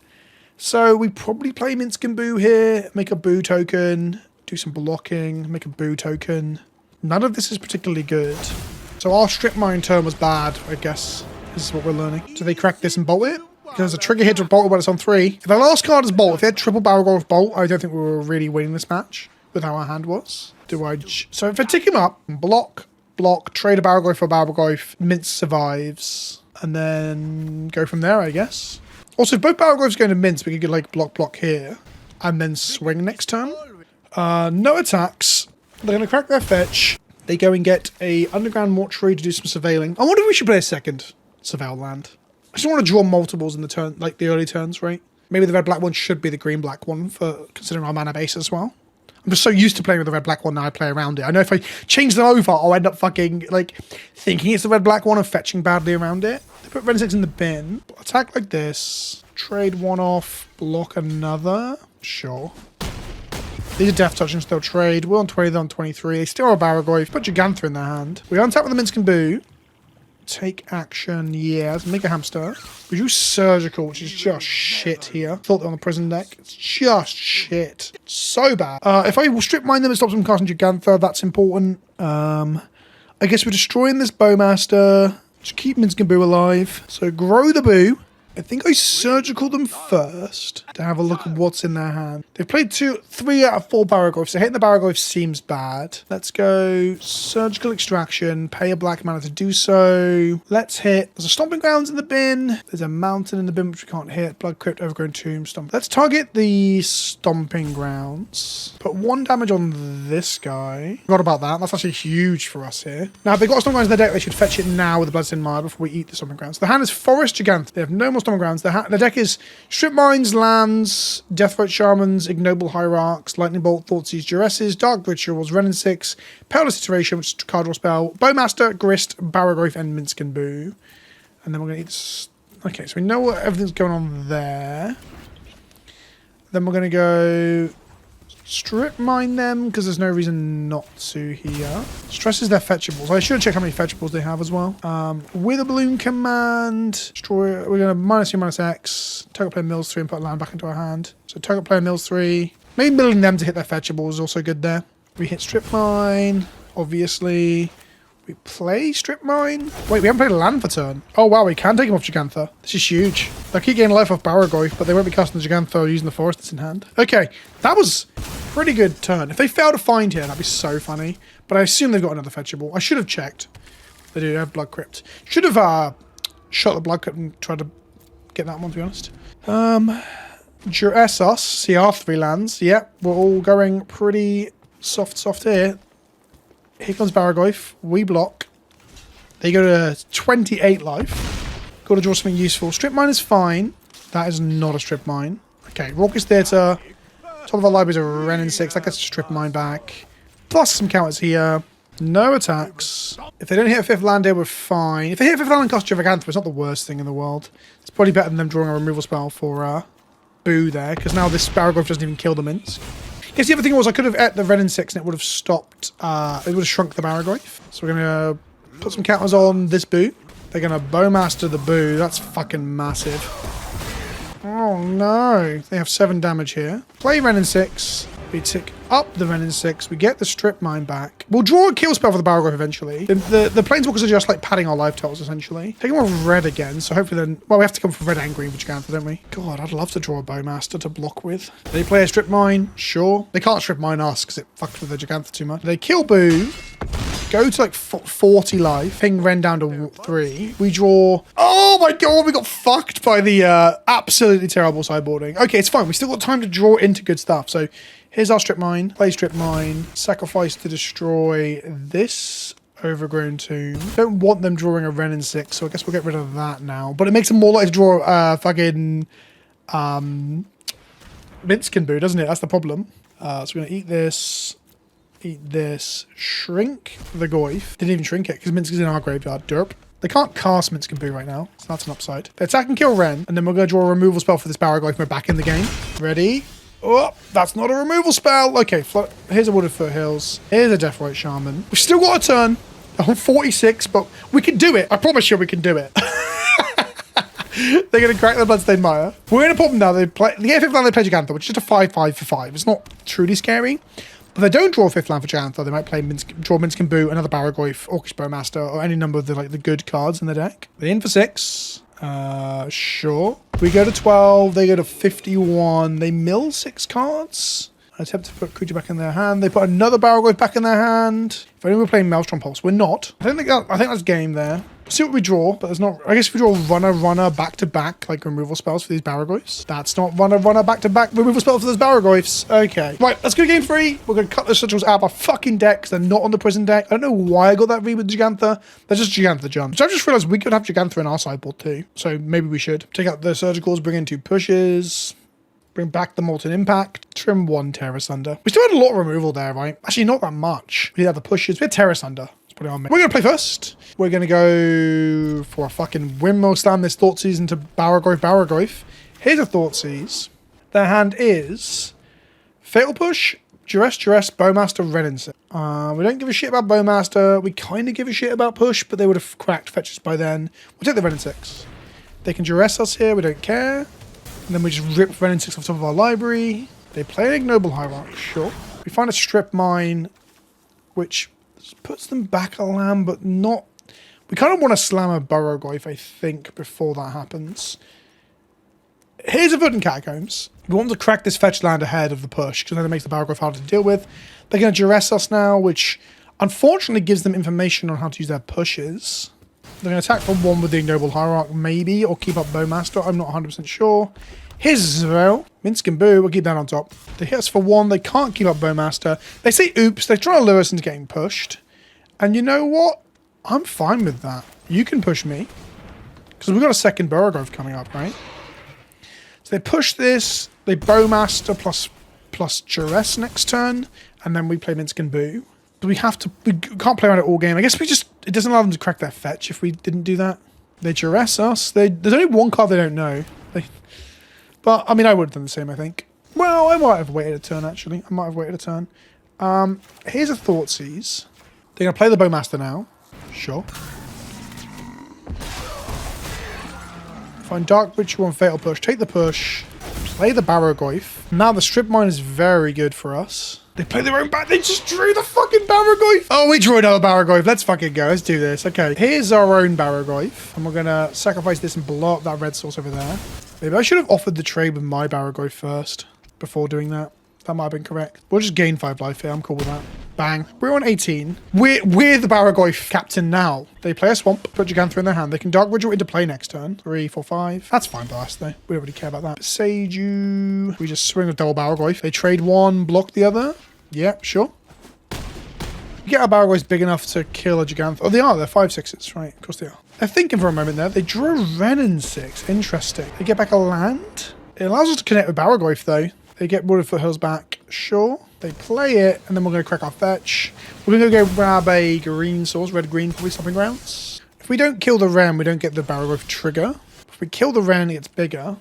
So we probably play Minsc and Boo here, make a Boo token, do some blocking, make a Boo token. None of this is particularly good. So our Stripmine turn was bad, I guess. This is what we're learning. Do they crack this and bolt it? Because there's a trigger here to bolt it when it's on 3. If the last card is bolt, if they had triple Barrowgoyf bolt, I don't think we were really winning this match with how our hand was. So if I tick him up, block, trade a Barrowgoyf for a Barrowgoyf, Mince survives, and then go from there, I guess. Also, if both Barrowgoyfs go into Mince, we could get like block here, and then swing next turn. No attacks. They're going to crack their fetch. They go and get a Underground Mortuary to do some surveilling. I wonder if we should play a second Surveil land. I just want to draw multiples in the turn, like the early turns, right? Maybe the red-black one should be the green-black one for considering our mana base as well. I'm just so used to playing with the red-black one now I play around it. I know if I change them over, I'll end up fucking, like, thinking it's the red-black one and fetching badly around it. They put Wrenn 6 in the bin. Attack like this. Trade one off. Block another. Sure. These are Death Touchings, they'll trade. We're on 20, they're on 23. They still have a Barrowgoyf. Put Gigantha in their hand. We untap with the Minsc and Boo. Take action, yeah. Let's make a hamster. We do Surgical, which is just shit here. Thought on the prison deck. It's just shit. So bad. If I will Stripmine them, it stops them casting Gigantha. That's important. I guess we're destroying this Bowmaster. Just keep Minsc and Boo alive. So grow the Boo. I think I Surgical them first to have a look at what's in their hand. They've played 3 out of 4 Barrowgoyfs, so hitting the Barrowgoyf seems bad. Let's go Surgical Extraction, pay a black mana to do so. Let's hit. There's a Stomping Grounds in the bin. There's a Mountain in the bin, which we can't hit. Blood Crypt, Overgrown Tomb, Stomp. Let's target the Stomping Grounds. Put 1 damage on this guy. Forgot about that. That's actually huge for us here. Now, if they've got a Stomping Grounds in their deck, they should fetch it now with the Bloodstained Mire before we eat the Stomping Grounds. The hand is Forest Gigantha. They have no more Stomping Grounds. The deck is Stripmines, Lands, Deaththroat Shamans, Ignoble Hierarchs, Lightning Bolt, Thoughtseize, Duresses, Dark Rituals, Wrenn 6, Perilous Iteration, which is a card draw spell, Bowmaster, Grist, Barrowgoyf, and Minsc and Boo. And then we're going to eat this. Okay, so we know what everything's going on there. Then we're going to go Stripmine them, because there's no reason not to here. Stresses their fetchables. I should have checked how many fetchables they have as well. With a Balloon Command, destroy. We're going to -2/-X. Target player mills 3 and put a land back into our hand. So target player mills 3. Maybe milling them to hit their fetchable is also good there. We hit Stripmine, obviously. We play Stripmine. Wait, we haven't played a land for turn. Oh wow, we can take him off Gigantha. This is huge. They'll keep getting life off Barrowgoyf, but they won't be casting the Gigantha using the forest that's in hand. Okay, that was a pretty good turn. If they fail to find here, that'd be so funny. But I assume they've got another fetchable. I should have checked. They do have Blood Crypt. Should have shot the blood cut and tried to get that one, to be honest. Duress us. CR3 lands. Yep, we're all going pretty soft here. Here comes Barrowgoyf. We block. They go to 28 life. Got to draw something useful. Stripmine is fine. That is not a Stripmine. Okay, Raucous Theatre. Top of our library is a Wrenn and 6. That gets a Stripmine back. Plus some counters here. No attacks. If they don't hit a 5th land here, we're fine. If they hit a 5th land and cost Jivagantha, it's not the worst thing in the world. It's probably better than them drawing a removal spell for Boo there, because now this Barrowgoyf doesn't even kill the Minsk. I guess the other thing was I could have ate the Wrenn and 6 and it would have stopped, it would have shrunk the Barrowgoyf. So we're going to put some counters on this Boo. They're going to Bowmaster the Boo. That's fucking massive. Oh no. They have 7 damage here. Play Wrenn and 6. We tick up the Wrenn and 6. We get the Stripmine back. We'll draw a kill spell for the Barrowgoyf eventually. The Planeswalkers are just like padding our life totals essentially. Taking more red again, so hopefully then... Well, we have to come for red and green for Jivagantha, don't we? God, I'd love to draw a Bowmaster to block with. They play a Stripmine, sure. They can't Stripmine us because it fucked with the Jivagantha too much. They kill Boo. Go to like 40 life. Ping Wrenn down to 3. We draw... Oh my god, we got fucked by the absolutely terrible sideboarding. Okay, it's fine. We still got time to draw into good stuff. So here's our Stripmine. Play Stripmine. Sacrifice to destroy this overgrown tomb. Don't want them drawing a Wrenn and 6, so I guess we'll get rid of that now. But it makes them more likely to draw fucking Minskin Boo, doesn't it? That's the problem. So we're going to eat this... Eat this. Shrink the Goyf. Didn't even shrink it because Minsk is in our graveyard. Derp. They can't cast Minsk and Boo right now, so that's an upside. They attack and kill Wrenn, and then we're going to draw a removal spell for this Barrowgoyf. We're back in the game. Ready? Oh, that's not a removal spell. Okay, here's a Wooded Foothills. Here's a Deathrite Shaman. We've still got a turn. I'm 46, but we can do it. I promise you we can do it. They're going to crack the Bloodstained Mire. We're in a problem now. They get 5th land, they play Jivagantha, which is just a 5/5 for 5. It's not truly scary. But they don't draw 5th land for Jivagantha. They might play draw Minsk and Boo, another Barrowgoyf, Orcish Bowmaster, or any number of the good cards in the deck. They're in for 6. Sure. We go to 12. They go to 51. They mill 6 cards. Attempt to put creature back in their hand. They put another Barrowgoyf back in their hand. If only we're playing Maelstrom Pulse. We're not. I think that's game there. See what we draw, but there's not... I guess if we draw runner, back-to-back, like removal spells for these Barrowgoyfs. That's not runner, back-to-back removal spells for those Barrowgoyfs. Okay. Right, let's go to game 3. We're going to cut the Sigils out of our fucking decks. They're not on the prison deck. I don't know why I got that read with Jivagantha. They're just Jivagantha Jund. So I just realized we could have Jivagantha in our sideboard too. So maybe we should. Take out the Surgicals, bring in 2 pushes. Bring back the Molten Impact. Trim 1 Terra Sunder. We still had a lot of removal there, right? Actually, not that much. We had the pushes. We had Terra Sunder. We're going to play first. We're going to go for a fucking Windmill Slam this Thoughtseize into Barrowgoyf. Here's a Thoughtseize. Their hand is Fatal Push, Duress, Bowmaster, Wrenn and 6. We don't give a shit about Bowmaster. We kind of give a shit about Push, but they would have cracked fetches by then. We'll take the Wrenn and 6. They can Duress us here. We don't care. And then we just rip Wrenn and 6 off the top of our library. They play an Ignoble Hierarch. Sure. We find a Stripmine, which... puts them back a land, but not... We kind of want to slam a Barrowgoyf, I think, before that happens. Here's a Verdant Catacombs. We want to crack this fetch land ahead of the push, because then it makes the Barrowgoyf harder to deal with. They're going to Duress us now, which unfortunately gives them information on how to use their pushes. They're going to attack for 1 with the Ignoble Hierarch, maybe, or keep up Bowmaster. I'm not 100% sure. Here's Zero. Minsk and Boo, we'll keep that on top. They hit us for 1. They can't keep up Bowmaster. They say, oops, they're trying to lure us into getting pushed. And you know what? I'm fine with that. You can push me. Because we've got a second Barrowgoyf coming up, right? So they push this. They Bowmaster plus Duress next turn. And then we play Minsk and Boo. But we can't play around it all game. I guess it doesn't allow them to crack their fetch if we didn't do that. They Duress us. There's only 1 card they don't know. But, I mean, I would have done the same, I think. Well, I might have waited a turn, actually. I might have waited a turn. Here's a Thoughtseize. They're going to play the Bowmaster now. Sure. Find Dark Ritual and Fatal Push. Take the push. Play the Barrowgoyf. Now the Stripmine is very good for us. They play their own back. They just drew the fucking Barrowgoyf. Oh, we drew another Barrowgoyf. Let's fucking go. Let's do this. Okay. Here's our own Barrowgoyf. And we're going to sacrifice this and blow up that red source over there. Maybe I should have offered the trade with my Barrowgoyf first before doing that. That might have been correct. We'll just gain 5 life here. I'm cool with that. Bang. We're on 18. We're the Barrowgoyf captain now. They play a swamp, put Gigantha in their hand. They can Dark Ritual into play next turn. 3, 4, 5. That's fine by us, though. We don't really care about that. Seiju. We just swing a double Barrowgoyf. They trade one, block the other. Yeah, sure. Get our Barrowgoyfs big enough to kill a Gigantha. Oh, they are. They're 5/6s, right? Of course they are. They're thinking for a moment there. They drew a Wrenn in 6. Interesting. They get back a land. It allows us to connect with Barrowgoyf, though. They get Wooded Foothills back. Sure. They play it, and then we're going to crack our fetch. We're going to go grab a green source, red-green, probably stopping grounds. If we don't kill the Wrenn, we don't get the Barrowgoyf trigger. If we kill the Wrenn, it gets bigger.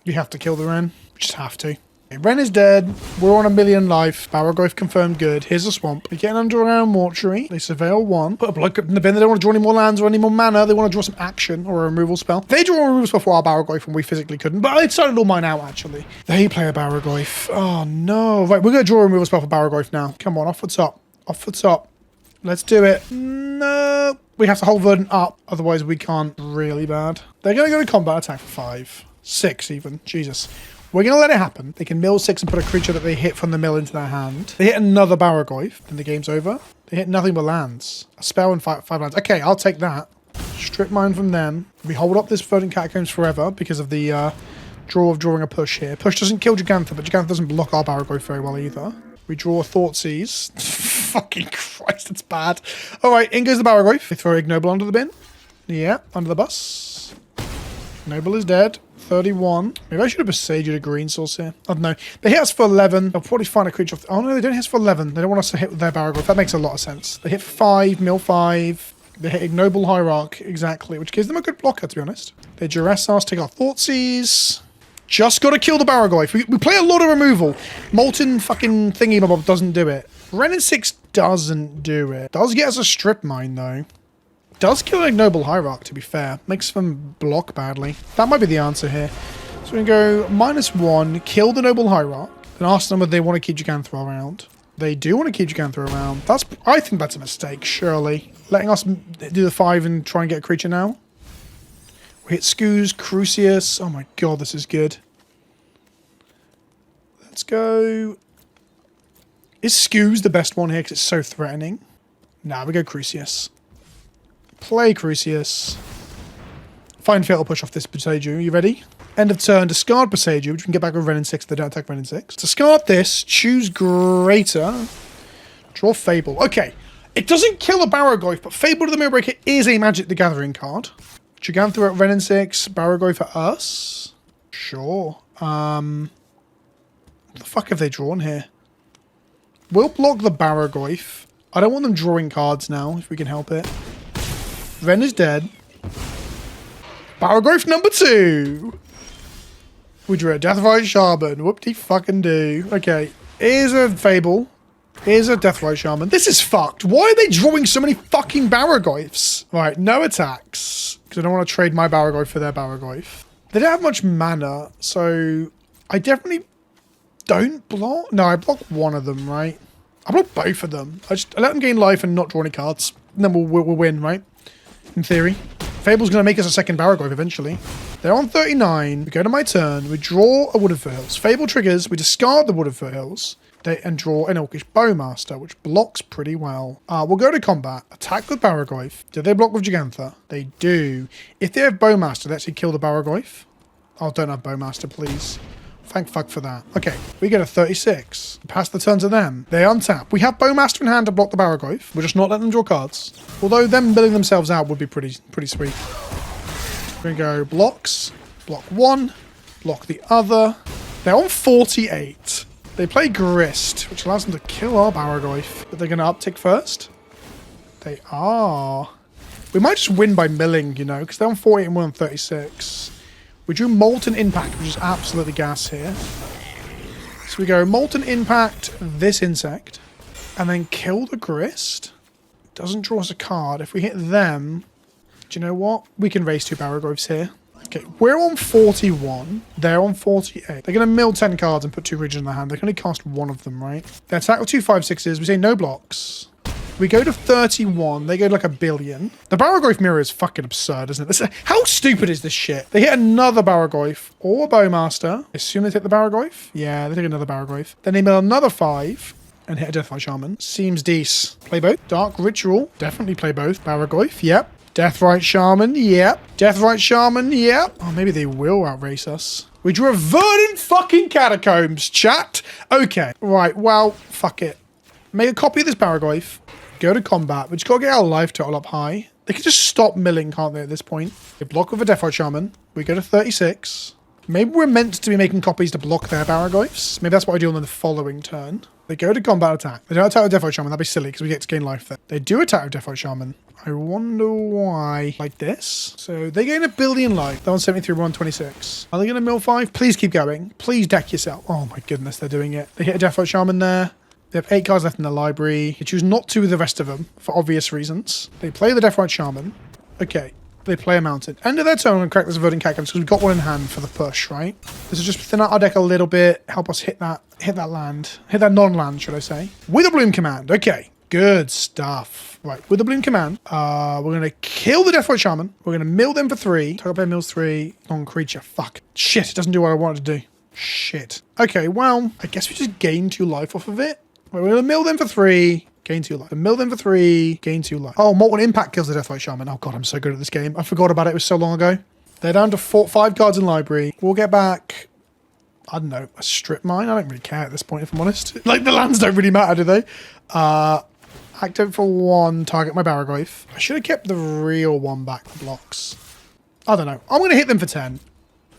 You have to kill the Wrenn. We just have to. Okay, Wrenn is dead. We're on 1,000,000 life. Barrowgoyf confirmed good. Here's a swamp. We get an underground mortuary. They surveil one. Put a blood crypt in the bin. They don't want to draw any more lands or any more mana. They want to draw some action or a removal spell. They draw a removal spell for our Barrowgoyf and we physically couldn't. But I decided all mine out, actually. They play a Barrowgoyf. Oh, no. Right, we're going to draw a removal spell for Barrowgoyf now. Come on, off the top. Off the top. Let's do it. No. We have to hold Verdant up. Otherwise, we can't. Really bad. They're going to go to combat attack for 5. 6 even. Jesus. We're going to let it happen. They can mill 6 and put a creature that they hit from the mill into their hand. They hit another Barrowgoyf, then the game's over. They hit nothing but lands. A spell and 5 lands. Okay, I'll take that. Stripmine from them. We hold up this Verdant Catacombs forever because of the draw of drawing a push here. Push doesn't kill Gigantha, but Gigantha doesn't block our Barrowgoyf very well either. We draw a Thoughtseize. Fucking Christ, it's bad. All right, in goes the Barrowgoyf. They throw Ignoble under the bin. Yeah, under the bus. Ignoble is dead. 31. Maybe I should have besaged a green source here. I don't know. They hit us for 11. They'll probably find a creature off oh no, they don't hit us for 11. They don't want us to hit with their Barrowgoyf. That makes a lot of sense. They hit 5, mill 5. They hit Ignoble Hierarch, exactly, which gives them a good blocker, to be honest. They duress us, take our Thoughtseize. Just got to kill the Barrowgoyf. We play a lot of removal. Molten fucking thingy bob doesn't do it. Wrenn in 6 doesn't do it. Does get us a Stripmine, though. Does kill an Ignoble Hierarch, to be fair. Makes them block badly. That might be the answer here. So we can go -1, kill the Noble Hierarch, and ask them if they want to keep Gigantha around. They do want to keep Gigantha around. I think that's a mistake, surely. Letting us do the 5 and try and get a creature now. We hit Skoos, Crucius. Oh my god, this is good. Let's go. Is Skoos the best one here because it's so threatening? Nah, we go Crucius. Play Crucius. Find Fatal Push off this Boseiju. You ready? End of turn, discard Boseiju, which we can get back with Wrenn in 6. They don't attack Wrenn in 6. Discard this, choose Greater. Draw Fable. Okay. It doesn't kill a Barrowgoyf, but Fable to the Mirrorbreaker is a Magic the Gathering card. Gigantha at Wrenn in 6, Barrowgoyf at us. Sure. What the fuck have they drawn here? We'll block the Barrowgoyf. I don't want them drawing cards now, if we can help it. Wrenn is dead. Barrowgoyf number 2. We drew a Deathrite Shaman. Whoop-de-fucking-do. Okay. Here's a Fable. Here's a Deathrite Shaman. This is fucked. Why are they drawing so many fucking Barrowgoyfs? Right, no attacks. Because I don't want to trade my Barrowgoyf for their Barrowgoyf. They don't have much mana, so I definitely don't block. No, I block one of them, right? I block both of them. I let them gain life and not draw any cards. And then we'll win, right? In theory. Fable's going to make us a second Barrowgoyf eventually. They're on 39. We go to my turn. We draw a Wooded Foothills. Fable triggers. We discard the Wooded Foothills. And draw an Orcish Bowmaster, which blocks pretty well. We'll go to combat. Attack with Barrowgoyf. Do they block with Gigantha? They do. If they have Bowmaster, they actually kill the Barrowgoyf. Oh, don't have Bowmaster, please. Thank fuck for that. Okay, we get a 36. Pass the turn to them. They untap. We have Bowmaster in hand to block the Barrowgoyf. We're just not letting them draw cards. Although them billing themselves out would be pretty sweet. We're going to go blocks. Block 1. Block the other. They're on 48. They play Grist, which allows them to kill our Barrowgoyf. But they're going to uptick first. They are. We might just win by milling, you know, because they're on 48 and we're on 36. We drew Molten Impact, which is absolutely gas here. So we go Molten Impact, this insect, and then kill the Grist. Doesn't draw us a card. If we hit them, do you know what? We can raise 2 Barrowgoyfs here. Okay, we're on 41. They're on 48. They're going to mill 10 cards and put 2 regions in their hand. They can only cast one of them, right? They attack with 2 5/6s. We say no blocks. We go to 31. They go to like 1 billion. The Barrowgoyf mirror is fucking absurd, isn't it? How stupid is this shit? They hit another Barrowgoyf or a Bowmaster. As soon as they hit the Barrowgoyf. Yeah, they take another Barrowgoyf. Then they mill another 5. and hit a Deathright Shaman. Seems decent. Play both. Dark Ritual. Definitely play both. Barrowgoyf. Yep. Deathright Shaman. Yep. Deathright Shaman. Yep. Oh, maybe they will outrace us. We drew a Verdant fucking Catacombs, chat. Okay. Right. Well, fuck it. Make a copy of this Barrowgoyf. Go to combat. We just gotta get our life total up high. They can just stop milling, can't they, at this point? They block with a Deathright Shaman. We go to 36. Maybe we're meant to be making copies to block their Barrowgoyfs. Maybe that's what I do on the following turn. They go to combat attack. They don't attack with Deathright Shaman. That'd be silly because we get to gain life there. They do attack with Deathright Shaman. I wonder why. Like this. So they gain 1 billion life. They're on 73, we're on 26. Are they going to mill 5? Please keep going. Please deck yourself. Oh my goodness, they're doing it. They hit a Deathright Shaman there. They have 8 cards left in the library. They choose not to with the rest of them for obvious reasons. They play the Deathright Shaman. Okay. They play a mountain. End of their turn, I'm going to crack this Verdant Catacombs because we've got one in hand for the push, right? This is just thin out our deck a little bit. Help us hit that land. Hit that non-land, should I say. Witherbloom Command. Okay. Good stuff. Right. Witherbloom Command. We're going to kill the Deathright Shaman. We're going to mill them for 3. Target player mills 3. Non-creature. Fuck. Shit. It doesn't do what I wanted to do. Shit. Okay. Well, I guess we just gain 2 life off of it. Right, we're going to mill them for 3. Gain 2 life. Mill them for 3. Gain 2 life. Oh, Molten Impact kills the Deathright Shaman. Oh god, I'm so good at this game. I forgot about it. It was so long ago. They're down to 5 cards in library. We'll get back, I don't know, a Stripmine. I don't really care at this point, if I'm honest. Like, the lands don't really matter, do they? Activate for 1. Target my Barrowgoyf. I should have kept the real one back for blocks. I don't know. I'm going to hit them for 10.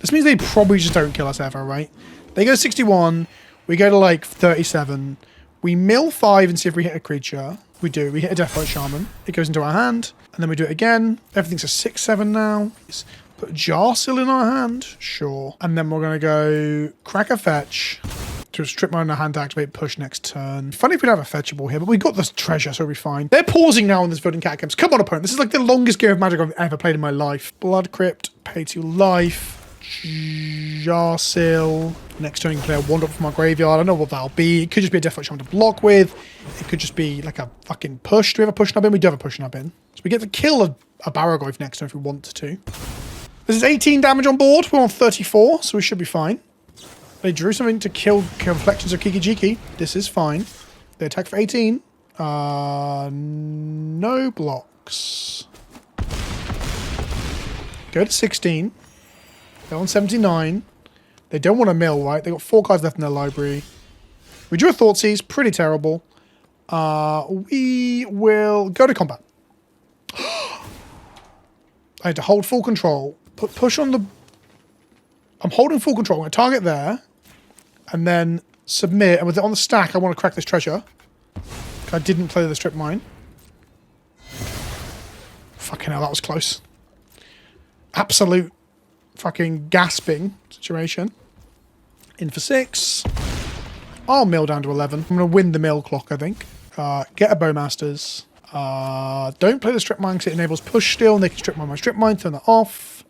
This means they probably just don't kill us ever, right? They go 61. We go to, like, 37. We mill 5 and see if we hit a creature. We do. We hit a Deathright Shaman. It goes into our hand. And then we do it again. Everything's a 6-7 now. Let's put Jarsil in our hand. Sure. And then we're going to go crack a fetch to Stripmine in our hand to activate push next turn. Funny if we don't have a fetchable here, but we got this treasure, so we'll be fine. They're pausing now on this Verdant Catacombs. Come on, opponent. This is like the longest game of Magic I've ever played in my life. Blood Crypt. Pay 2 life. Jarsil. Next turn, you can play a Wand Up from our graveyard. I don't know what that'll be. It could just be a Deathright Shaman to block with. It could just be like a fucking push. Do we have a push nub in? We do have a push nub in. So we get to kill a Barrowgoyf next turn if we want to. This is 18 damage on board. We're on 34, so we should be fine. They drew something to kill Reflections of Kiki-Jiki. This is fine. They attack for 18. No blocks. Go to 16. They're on 79. They don't want to mill, right? They've got 4 cards left in their library. We drew a Thoughtseize. Pretty terrible. We will go to combat. I had to hold full control. Put push on the... I'm holding full control. I'm going to target there. And then submit. And with it on the stack, I want to crack this treasure. I didn't play the Stripmine. Fucking hell, that was close. Absolute fucking gasping situation. In for 6. I'll mill down to 11. I'm going to win the mill clock, I think. Get a Bowmasters. Don't play the Stripmine because it enables push still, and they can Stripmine my Stripmine, turn that off.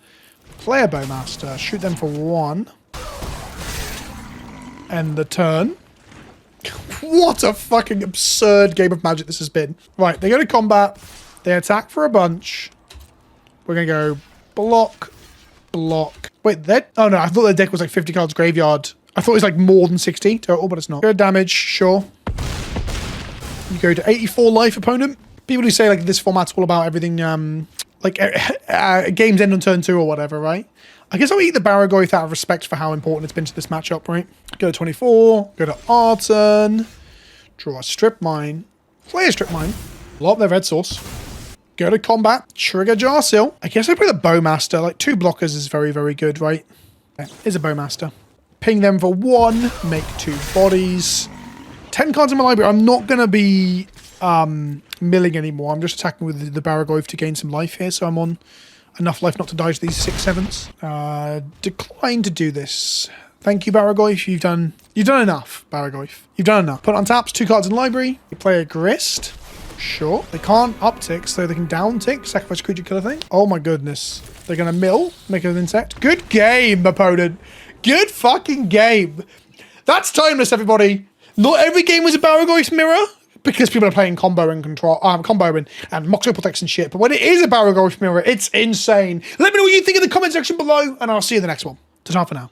Play a Bowmaster. Shoot them for 1. End the turn. What a fucking absurd game of Magic this has been. Right, they go to combat. They attack for a bunch. We're going to go block, block. Wait, that... Oh no, I thought their deck was like 50 cards graveyard. I thought it was like more than 60 total, but it's not. Good damage, sure. You go to 84 life, opponent. People who say like this format's all about everything, games end on turn 2 or whatever, right? I guess I'll eat the Barrowgoyf out of respect for how important it's been to this matchup, right? Go to 24, go to our turn, draw a Stripmine, play a Stripmine, blow up their red source, go to combat, trigger Jarsil. I guess I play the Bowmaster. Like 2 blockers is very, very good, right? Yeah, is a Bowmaster. Ping them for 1, make 2 bodies. 10 cards in my library. I'm not going to be milling anymore. I'm just attacking with the Barrowgoyf to gain some life here, so I'm on enough life not to die to these 6/7s. Decline to do this. Thank you, Barrowgoyf. You've done enough, Barrowgoyf. You've done enough. Put on taps, 2 cards in library. You play a Grist. Sure. They can't uptick, so they can downtick. Sacrifice creature killer thing. Oh my goodness. They're going to mill. Make it an insect. Good game, opponent. Good fucking game. That's timeless, everybody. Not every game was a Barrowgoyf mirror, because people are playing combo and control, combo and Moxo Protects and shit. But when it is a Barrowgoyf mirror, it's insane. Let me know what you think in the comment section below, and I'll see you in the next one. Ta-ta for now.